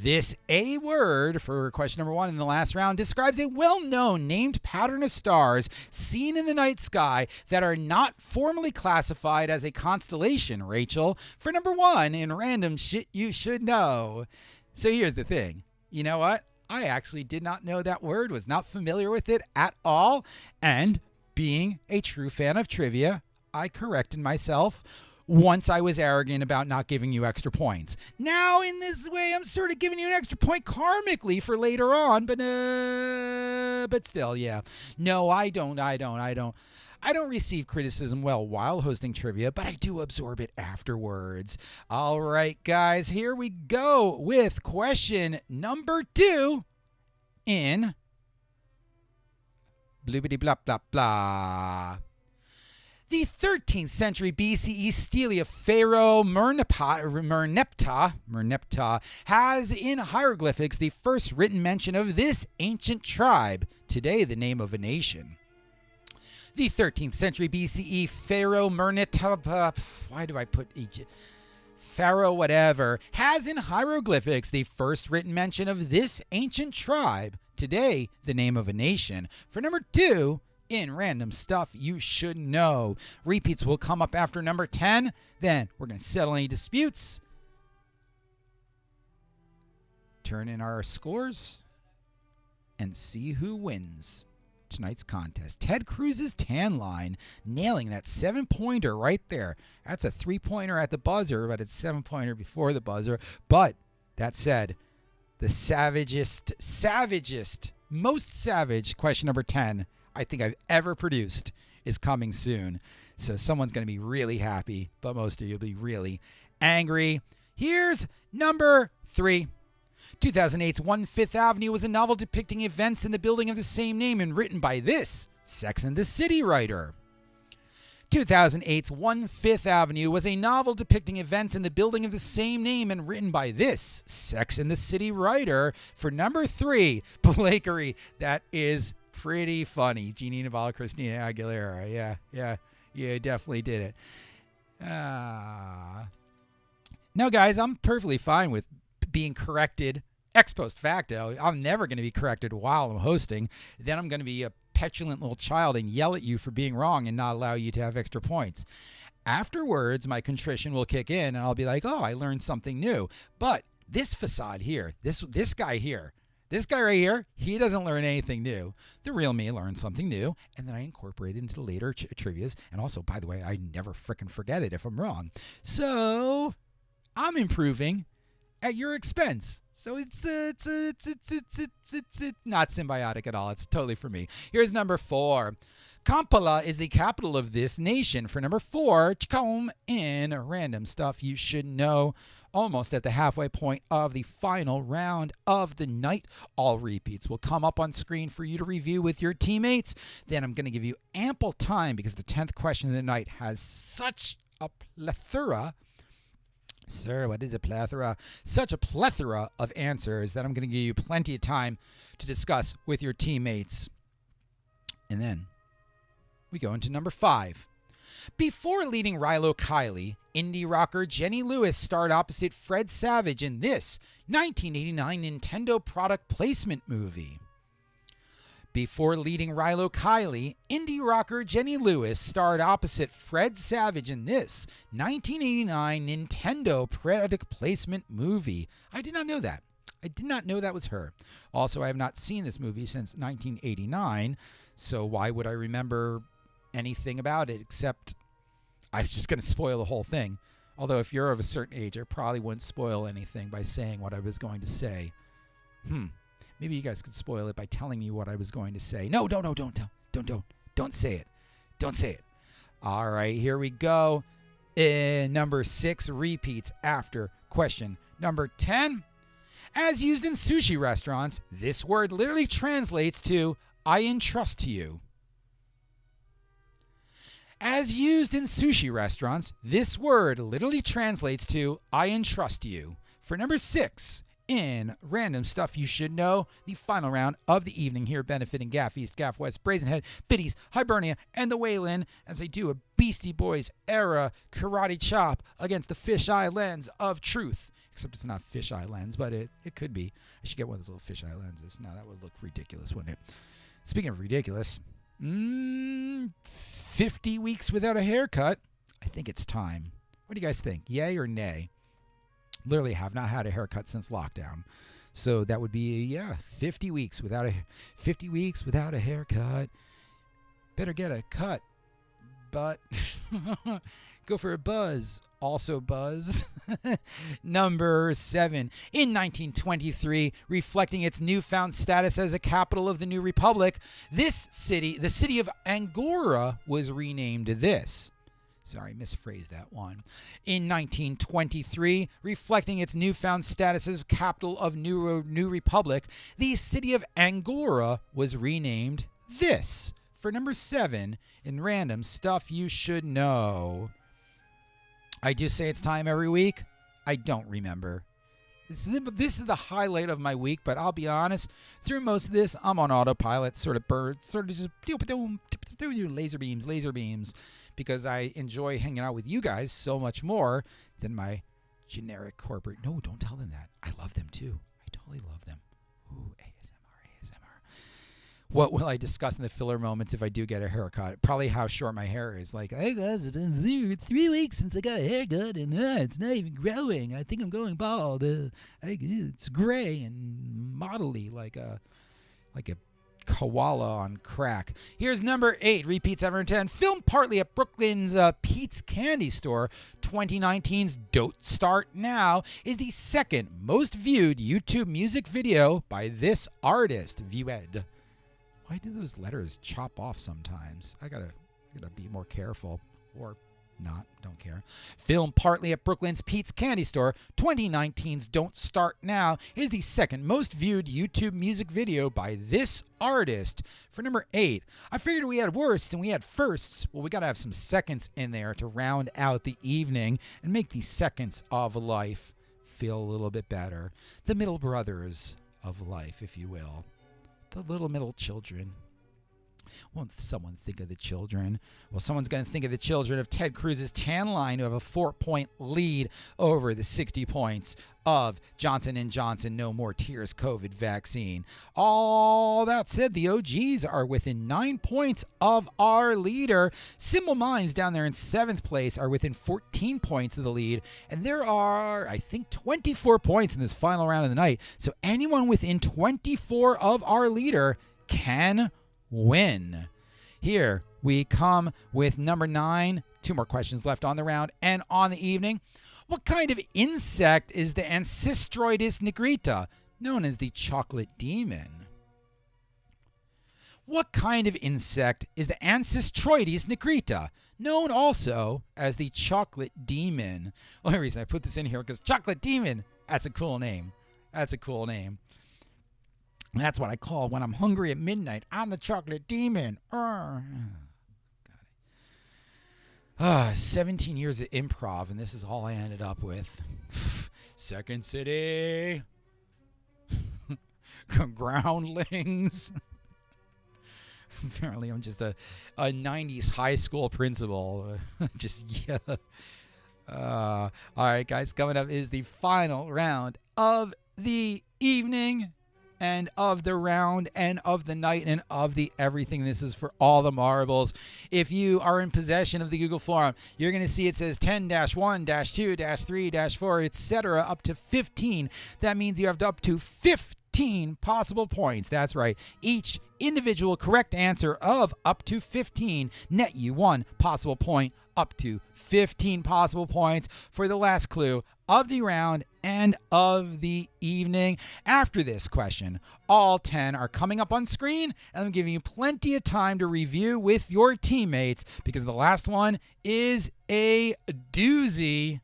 This A word, for question number 1 in the last round, describes a well-known named pattern of stars seen in the night sky that are not formally classified as a constellation, Rachel. For number 1 in random shit you should know. So here's the thing. You know what? I actually did not know that word, was not familiar with it at all. And being a true fan of trivia, I corrected myself once I was arrogant about not giving you extra points. Now, in this way, I'm sort of giving you an extra point karmically for later on, but still, yeah. No, I don't receive criticism while hosting trivia, but I do absorb it afterwards. All right, guys, here we go with question number 2 in bloobity blah blah blah. The 13th century BCE stele of Pharaoh Merneptah has in hieroglyphics the first written mention of this ancient tribe, today the name of a nation. The 13th century BCE Pharaoh Merneptah, why do I put Egypt? Pharaoh whatever, has in hieroglyphics the first written mention of this ancient tribe, today the name of a nation. For number 2, in random stuff you should know. Repeats will come up after number 10. Then we're going to settle any disputes, turn in our scores, and see who wins tonight's contest. Ted Cruz's tan line, nailing that 7-pointer right there. That's a 3-pointer at the buzzer, but it's 7-pointer before the buzzer. But that said, the savagest, most savage question number 10 I think I've ever produced is coming soon. So someone's going to be really happy, but most of you will be really angry. Here's number 3. 2008's 1 Fifth Avenue was a novel depicting events in the building of the same name and written by this Sex and the City writer. 2008's 1 Fifth Avenue was a novel depicting events in the building of the same name and written by this Sex and the City writer. For number 3, Blakery. That is pretty funny. Jeannie Navarro, Christina Aguilera. Yeah, definitely did it. No, guys, I'm perfectly fine with being corrected ex post facto. I'm never going to be corrected while I'm hosting. Then I'm going to be a petulant little child and yell at you for being wrong and not allow you to have extra points. Afterwards, my contrition will kick in and I'll be like, oh, I learned something new. But this facade here, this guy here, this guy right here, he doesn't learn anything new. The real me learned something new, and then I incorporate it into the later trivias. And also, by the way, I never frickin' forget it if I'm wrong. So I'm improving at your expense. So it's not symbiotic at all. It's totally for me. Here's number 4. Kampala is the capital of this nation. For number 4, Chicom in random stuff you should know. Almost at the halfway point of the final round of the night. All repeats will come up on screen for you to review with your teammates. Then I'm going to give you ample time because the 10th question of the night has such a plethora. Sir, what is a plethora? Such a plethora of answers that I'm going to give you plenty of time to discuss with your teammates. And then we go into number 5. Before leading Rilo Kiley, indie rocker Jenny Lewis starred opposite Fred Savage in this 1989 Nintendo product placement movie. Before leading Rilo Kiley, indie rocker Jenny Lewis starred opposite Fred Savage in this 1989 Nintendo product placement movie. I did not know that. I did not know that was her. Also, I have not seen this movie since 1989, so why would I remember anything about it except I was just going to spoil the whole thing. Although if you're of a certain age, I probably wouldn't spoil anything by saying what I was going to say. Maybe you guys could spoil it by telling me what I was going to say. No, don't say it. Don't say it. All right, here we go. Number 6 repeats after question number 10. As used in sushi restaurants, this word literally translates to I entrust to you. As used in sushi restaurants, this word literally translates to I entrust you. For number 6, in random stuff you should know, the final round of the evening here benefiting Gaf East, Gaf West, Brazen Head, Biddy's, Hibernia, and the Waylon as they do a Beastie Boys era karate chop against the fisheye lens of truth. Except it's not fisheye lens, but it could be. I should get one of those little fisheye lenses. Now that would look ridiculous, wouldn't it? Speaking of ridiculous, 50 weeks without a haircut. I think it's time. What do you guys think? Yay or nay? Literally have not had a haircut since lockdown. So that would be 50 weeks without a haircut. Better get a cut, but go for a buzz. Also buzz. Number 7. In 1923, reflecting its newfound status as a capital of the new republic, this city, the city of Angora, was renamed this. Sorry, misphrased that one. In 1923, reflecting its newfound status as capital of new republic, the city of Angora was renamed this. For number 7 in random stuff you should know. I do say it's time every week. I don't remember. This is the highlight of my week, but I'll be honest, through most of this, I'm on autopilot, sort of just laser beams, because I enjoy hanging out with you guys so much more than my generic corporate. No, don't tell them that. I love them too. I totally love them. Ooh, ASMR. What will I discuss in the filler moments if I do get a haircut? Probably how short my hair is. Like, hey guys, it's been 3 weeks since I got a haircut, and it's not even growing. I think I'm going bald. It's gray and modelly, like a koala on crack. Here's number 8. Repeats ever in 10. Filmed partly at Brooklyn's Pete's Candy Store, 2019's Don't Start Now is the second most viewed YouTube music video by this artist, viewed. Why do those letters chop off sometimes? I gotta be more careful. Or not, don't care. Filmed partly at Brooklyn's Pete's Candy Store, 2019's Don't Start Now is the second most viewed YouTube music video by this artist. For number 8, I figured we had worsts and we had firsts. Well, we gotta have some seconds in there to round out the evening and make these seconds of life feel a little bit better. The middle brothers of life, if you will. The little middle children. Won't someone think of the children? Well, someone's going to think of the children of Ted Cruz's tan line who have a 4-point lead over the 60 points of Johnson & Johnson No More Tears COVID vaccine. All that said, the OGs are within 9 points of our leader. Simple Minds down there in 7th place are within 14 points of the lead. And there are, I think, 24 points in this final round of the night. So anyone within 24 of our leader can win. Here we come with number 9. 2 more questions left on the round and on the evening. What kind of insect is the Ancestroides nigrita, known as the chocolate demon? What kind of insect is the Ancestroides nigrita, known also as the chocolate demon? The only reason I put this in here because chocolate demon, that's a cool name. That's a cool name. That's what I call when I'm hungry at midnight. I'm the chocolate demon. Got it. 17 years of improv, and this is all I ended up with. Second City. Groundlings. Apparently, I'm just a 90s high school principal. All right, guys. Coming up is the final round of the evening. And of the round, and of the night, and of the everything. This is for all the marbles. If you are in possession of the Google Forum, you're going to see it says 10-1-2-3-4, etc. up to 15. That means you have up to 15 possible points. That's right. Each individual correct answer of up to 15 net you 1 possible point, up to 15 possible points for the last clue of the round and of the evening. After this question, all 10 are coming up on screen, and I'm giving you plenty of time to review with your teammates because the last one is a doozy.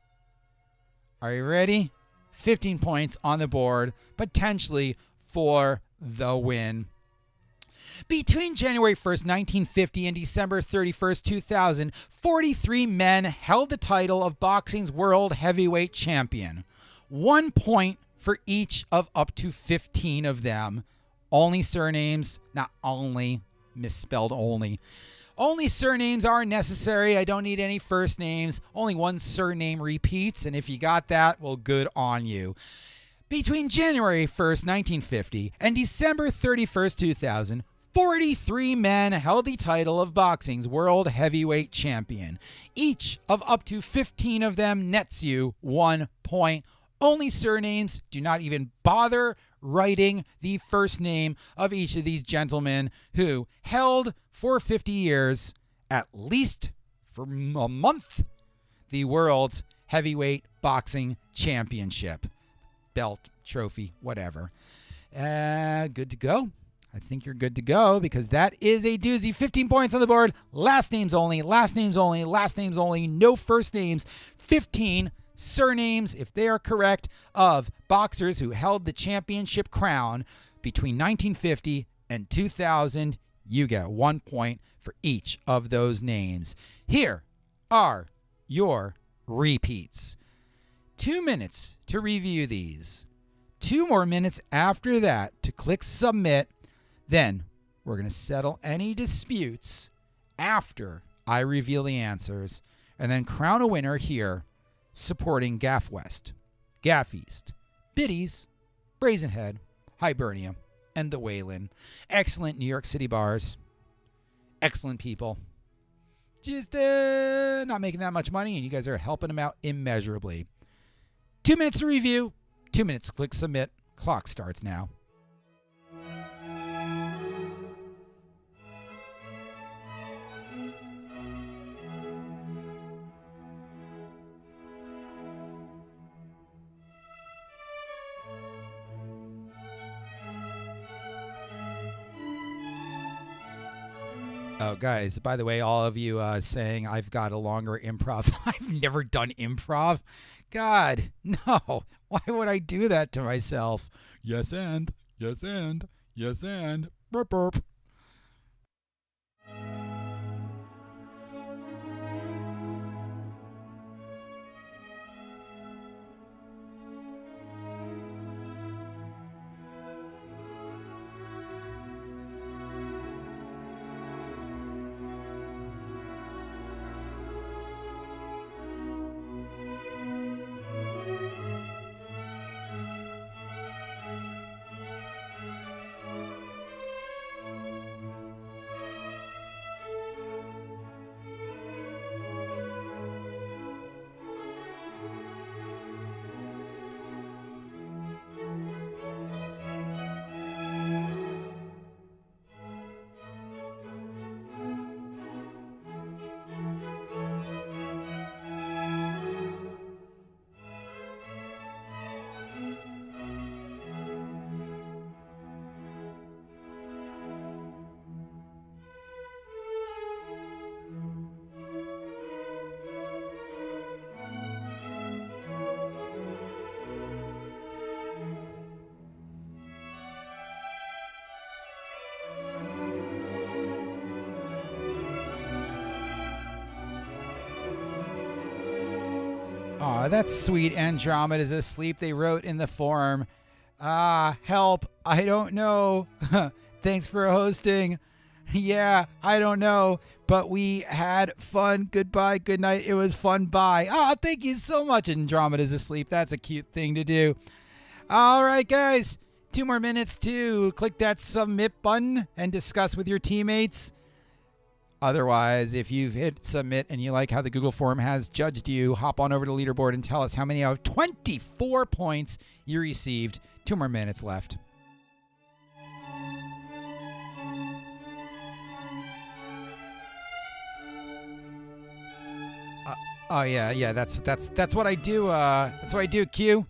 Are you ready? 15 points on the board, potentially for the win. Between January 1st, 1950 and December 31st, 2000, 43 men held the title of boxing's world heavyweight champion. 1 point for each of up to 15 of them. Only surnames, not only, misspelled only. Only surnames are necessary. I don't need any first names. Only one surname repeats, and if you got that, well, good on you. Between January 1st, 1950 and December 31st, 2000, 43 men held the title of boxing's world heavyweight champion. Each of up to 15 of them nets you 1 point. Only surnames. Do not even bother writing the first name of each of these gentlemen who held for 50 years, at least for a month, the world's heavyweight boxing championship. Belt, trophy, whatever. Good to go. I think you're good to go because that is a doozy. 15 points on the board. Last names only, last names only, last names only. No first names. 15 surnames, if they are correct, of boxers who held the championship crown between 1950 and 2000. You get 1 point for each of those names. Here are your repeats. 2 minutes to review these. 2 more minutes after that to click submit. Then we're going to settle any disputes after I reveal the answers and then crown a winner here supporting Gaf West, Gaf East, Biddy's, Brazen Head, Hibernia, and the Waylon. Excellent New York City bars. Excellent people. Just not making that much money, and you guys are helping them out immeasurably. 2 minutes to review. 2 minutes to click submit. Clock starts now. Oh, guys, by the way, all of you saying I've got a longer improv. I've never done improv. God, no. Why would I do that to myself? Yes, and. Yes, and. Yes, and. Burp, burp. Aw, that's sweet. Andromeda's asleep. They wrote in the form, help, I don't know. Thanks for hosting. Yeah, I don't know, but we had fun. Goodbye, good night. It was fun. Bye. Oh, thank you so much. Andromeda's asleep. That's a cute thing to do. All right, guys. 2 more minutes to click that submit button and discuss with your teammates. Otherwise, if you've hit submit and you like how the Google form has judged you, hop on over to leaderboard and tell us how many out of 24 points you received. 2 more minutes left. Oh yeah, that's what I do. That's what I do, Q.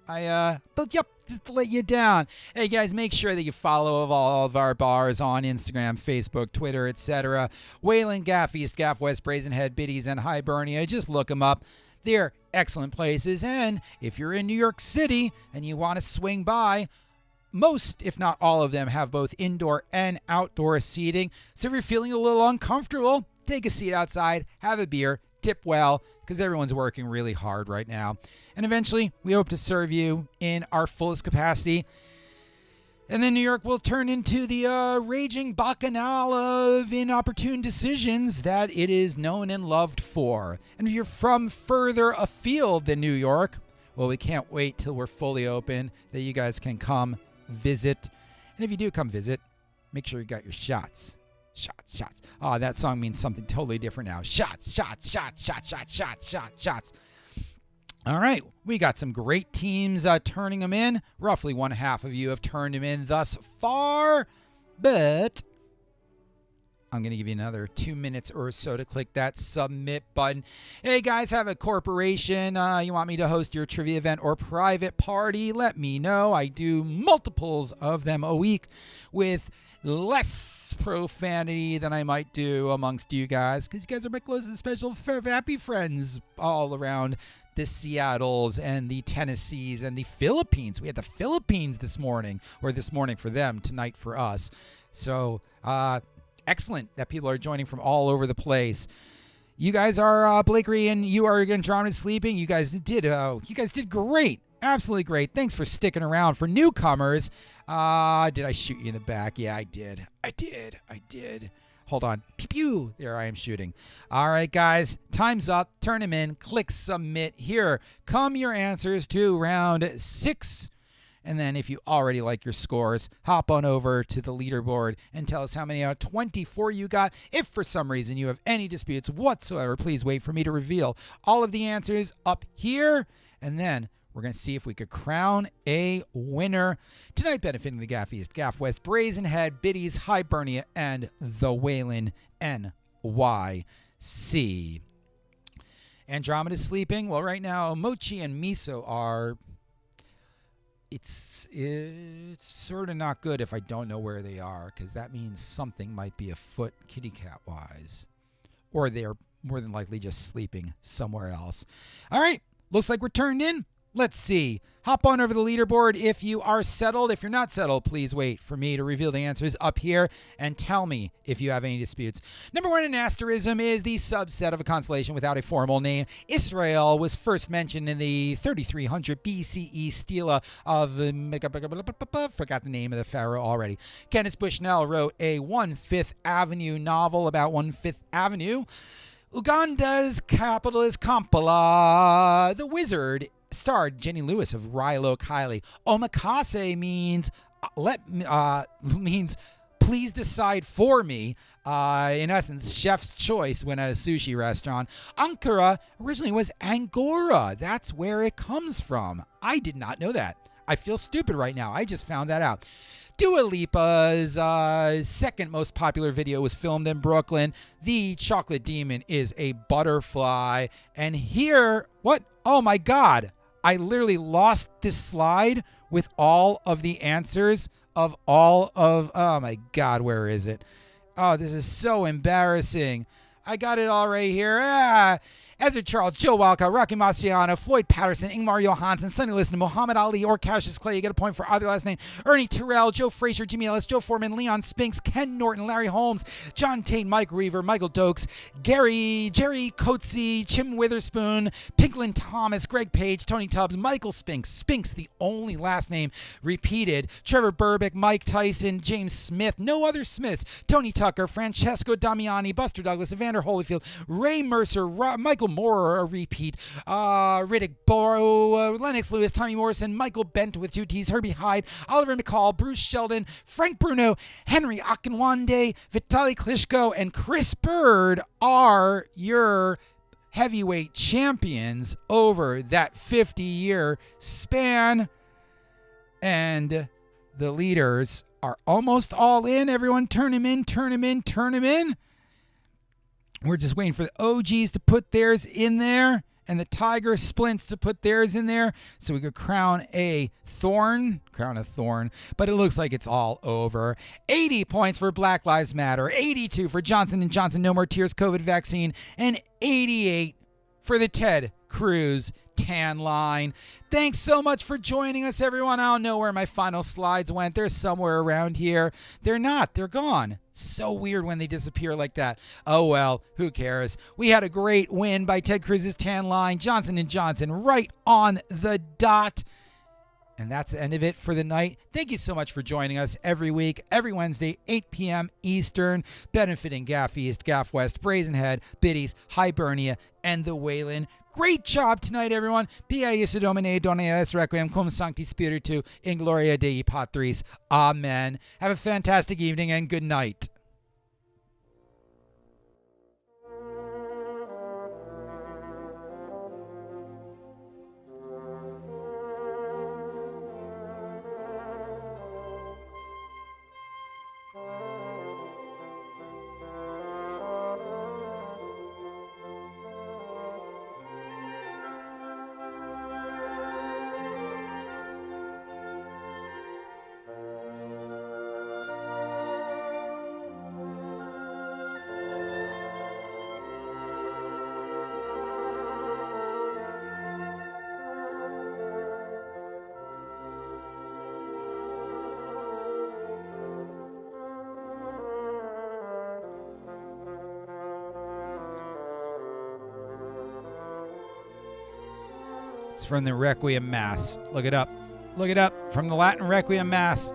But yep, just to let you down. Hey guys, make sure that you follow all of our bars on Instagram, Facebook, Twitter, etc. Waylon, Gaf East, Gaf West, Brazen Head, Biddy's, and Hibernia. Just look them up. They're excellent places. And if you're in New York City and you want to swing by, most, if not all of them, have both indoor and outdoor seating. So if you're feeling a little uncomfortable, take a seat outside, have a beer, tip well, because everyone's working really hard right now. And eventually, we hope to serve you in our fullest capacity. And then New York will turn into the raging bacchanal of inopportune decisions that it is known and loved for. And if you're from further afield than New York, well, we can't wait till we're fully open that you guys can come visit. And if you do come visit, make sure you got your shots. Shots, shots. Oh, that song means something totally different now. Shots, shots, shots, shots, shots, shots, shots, shots. All right, we got some great teams turning them in. Roughly one half of you have turned them in thus far, but I'm going to give you another 2 minutes or so to click that submit button. Hey guys, have a corporation. You want me to host your trivia event or private party? Let me know. I do multiples of them a week with less profanity than I might do amongst you guys, because you guys are my close and special happy friends all around the Seattles and the Tennessees and the Philippines. We had the Philippines this morning for them, tonight for us. So excellent that people are joining from all over the place. You guys are Blakery and you are Andromeda Sleeping. You guys did great. Absolutely great. Thanks for sticking around. For newcomers, did I shoot you in the back? Yeah, I did. Hold on. Pew pew. There I am shooting. All right, guys. Time's up. Turn them in. Click submit. Here come your answers to round 6. And then if you already like your scores, hop on over to the leaderboard and tell us how many out of 24 you got. If for some reason you have any disputes whatsoever, please wait for me to reveal all of the answers up here. And then we're going to see if we could crown a winner. Tonight, benefiting the Gaf East, Gaf West, Brazen Head, Biddy's, Hibernia, and the Waylon NYC. Andromeda's sleeping. Well, right now, Mochi and Miso are... It's sort of not good if I don't know where they are, because that means something might be afoot kitty cat-wise. Or they're more than likely just sleeping somewhere else. All right, looks like we're turned in. Let's see. Hop on over the leaderboard if you are settled. If you're not settled, please wait for me to reveal the answers up here and tell me if you have any disputes. Number 1 in asterism is the subset of a constellation without a formal name. Israel was first mentioned in the 3300 BCE stela of... forgot the name of the pharaoh already. Kenneth Bushnell wrote a 1/5 Avenue novel about 1/5 Avenue. Uganda's capital is Kampala. The Wizard starred Jenny Lewis of Rilo Kiley. Omakase means means please decide for me. In essence, chef's choice when at a sushi restaurant. Ankara originally was Angora. That's where it comes from. I did not know that. I feel stupid right now. I just found that out. Dua Lipa's second most popular video was filmed in Brooklyn. The chocolate demon is a butterfly. And here, what? Oh my God. I literally lost this slide with all of the answers of all of, oh my God, where is it? Oh, this is so embarrassing. I got it all right here. Ezra Charles, Joe Walcott, Rocky Marciano, Floyd Patterson, Ingmar Johansson, Sonny Liston, Muhammad Ali, or Cassius Clay. You get a point for either last name. Ernie Terrell, Joe Frazier, Jimmy Ellis, Joe Foreman, Leon Spinks, Ken Norton, Larry Holmes, John Tate, Mike Reaver, Michael Dokes, Jerry Coetzee, Chim Witherspoon, Pinklin Thomas, Greg Page, Tony Tubbs, Michael Spinks, the only last name repeated, Trevor Burbick, Mike Tyson, James Smith, no other Smiths, Tony Tucker, Francesco Damiani, Buster Douglas, Evander Holyfield, Ray Mercer, Michael Moore, a repeat, Riddick Borough, Lennox Lewis, Tommy Morrison, Michael Bent with 2 T's, Herbie Hyde, Oliver McCall, Bruce Sheldon, Frank Bruno, Henry Akinwande, Vitaly Klitschko, and Chris Bird are your heavyweight champions over that 50-year span. And the leaders are almost all in. Everyone turn them in. We're just waiting for the OGs to put theirs in there and the Tiger Splints to put theirs in there so we could crown a thorn. But it looks like it's all over. 80 points for Black Lives Matter, 82 for Johnson & Johnson No More Tears COVID vaccine, and 88 for the Ted Cruz tan line. Thanks so much for joining us, everyone. I don't know where my final slides went. They're somewhere around here. They're not. They're gone. So weird when they disappear like that. Oh, well, who cares? We had a great win by Ted Cruz's tan line. Johnson & Johnson right on the dot. And that's the end of it for the night. Thank you so much for joining us every week, every Wednesday, 8 p.m. Eastern, benefiting Gaf East, Gaf West, Brazen Head, Biddy's, Hibernia, and the Waylon. Great job tonight, everyone. Pia Jesu Domine, Dona es Requiem, cum sancti Spiritu, in gloria Dei Patris. Amen. Have a fantastic evening and good night. It's from the Requiem Mass. Look it up. Look it up. From the Latin Requiem Mass.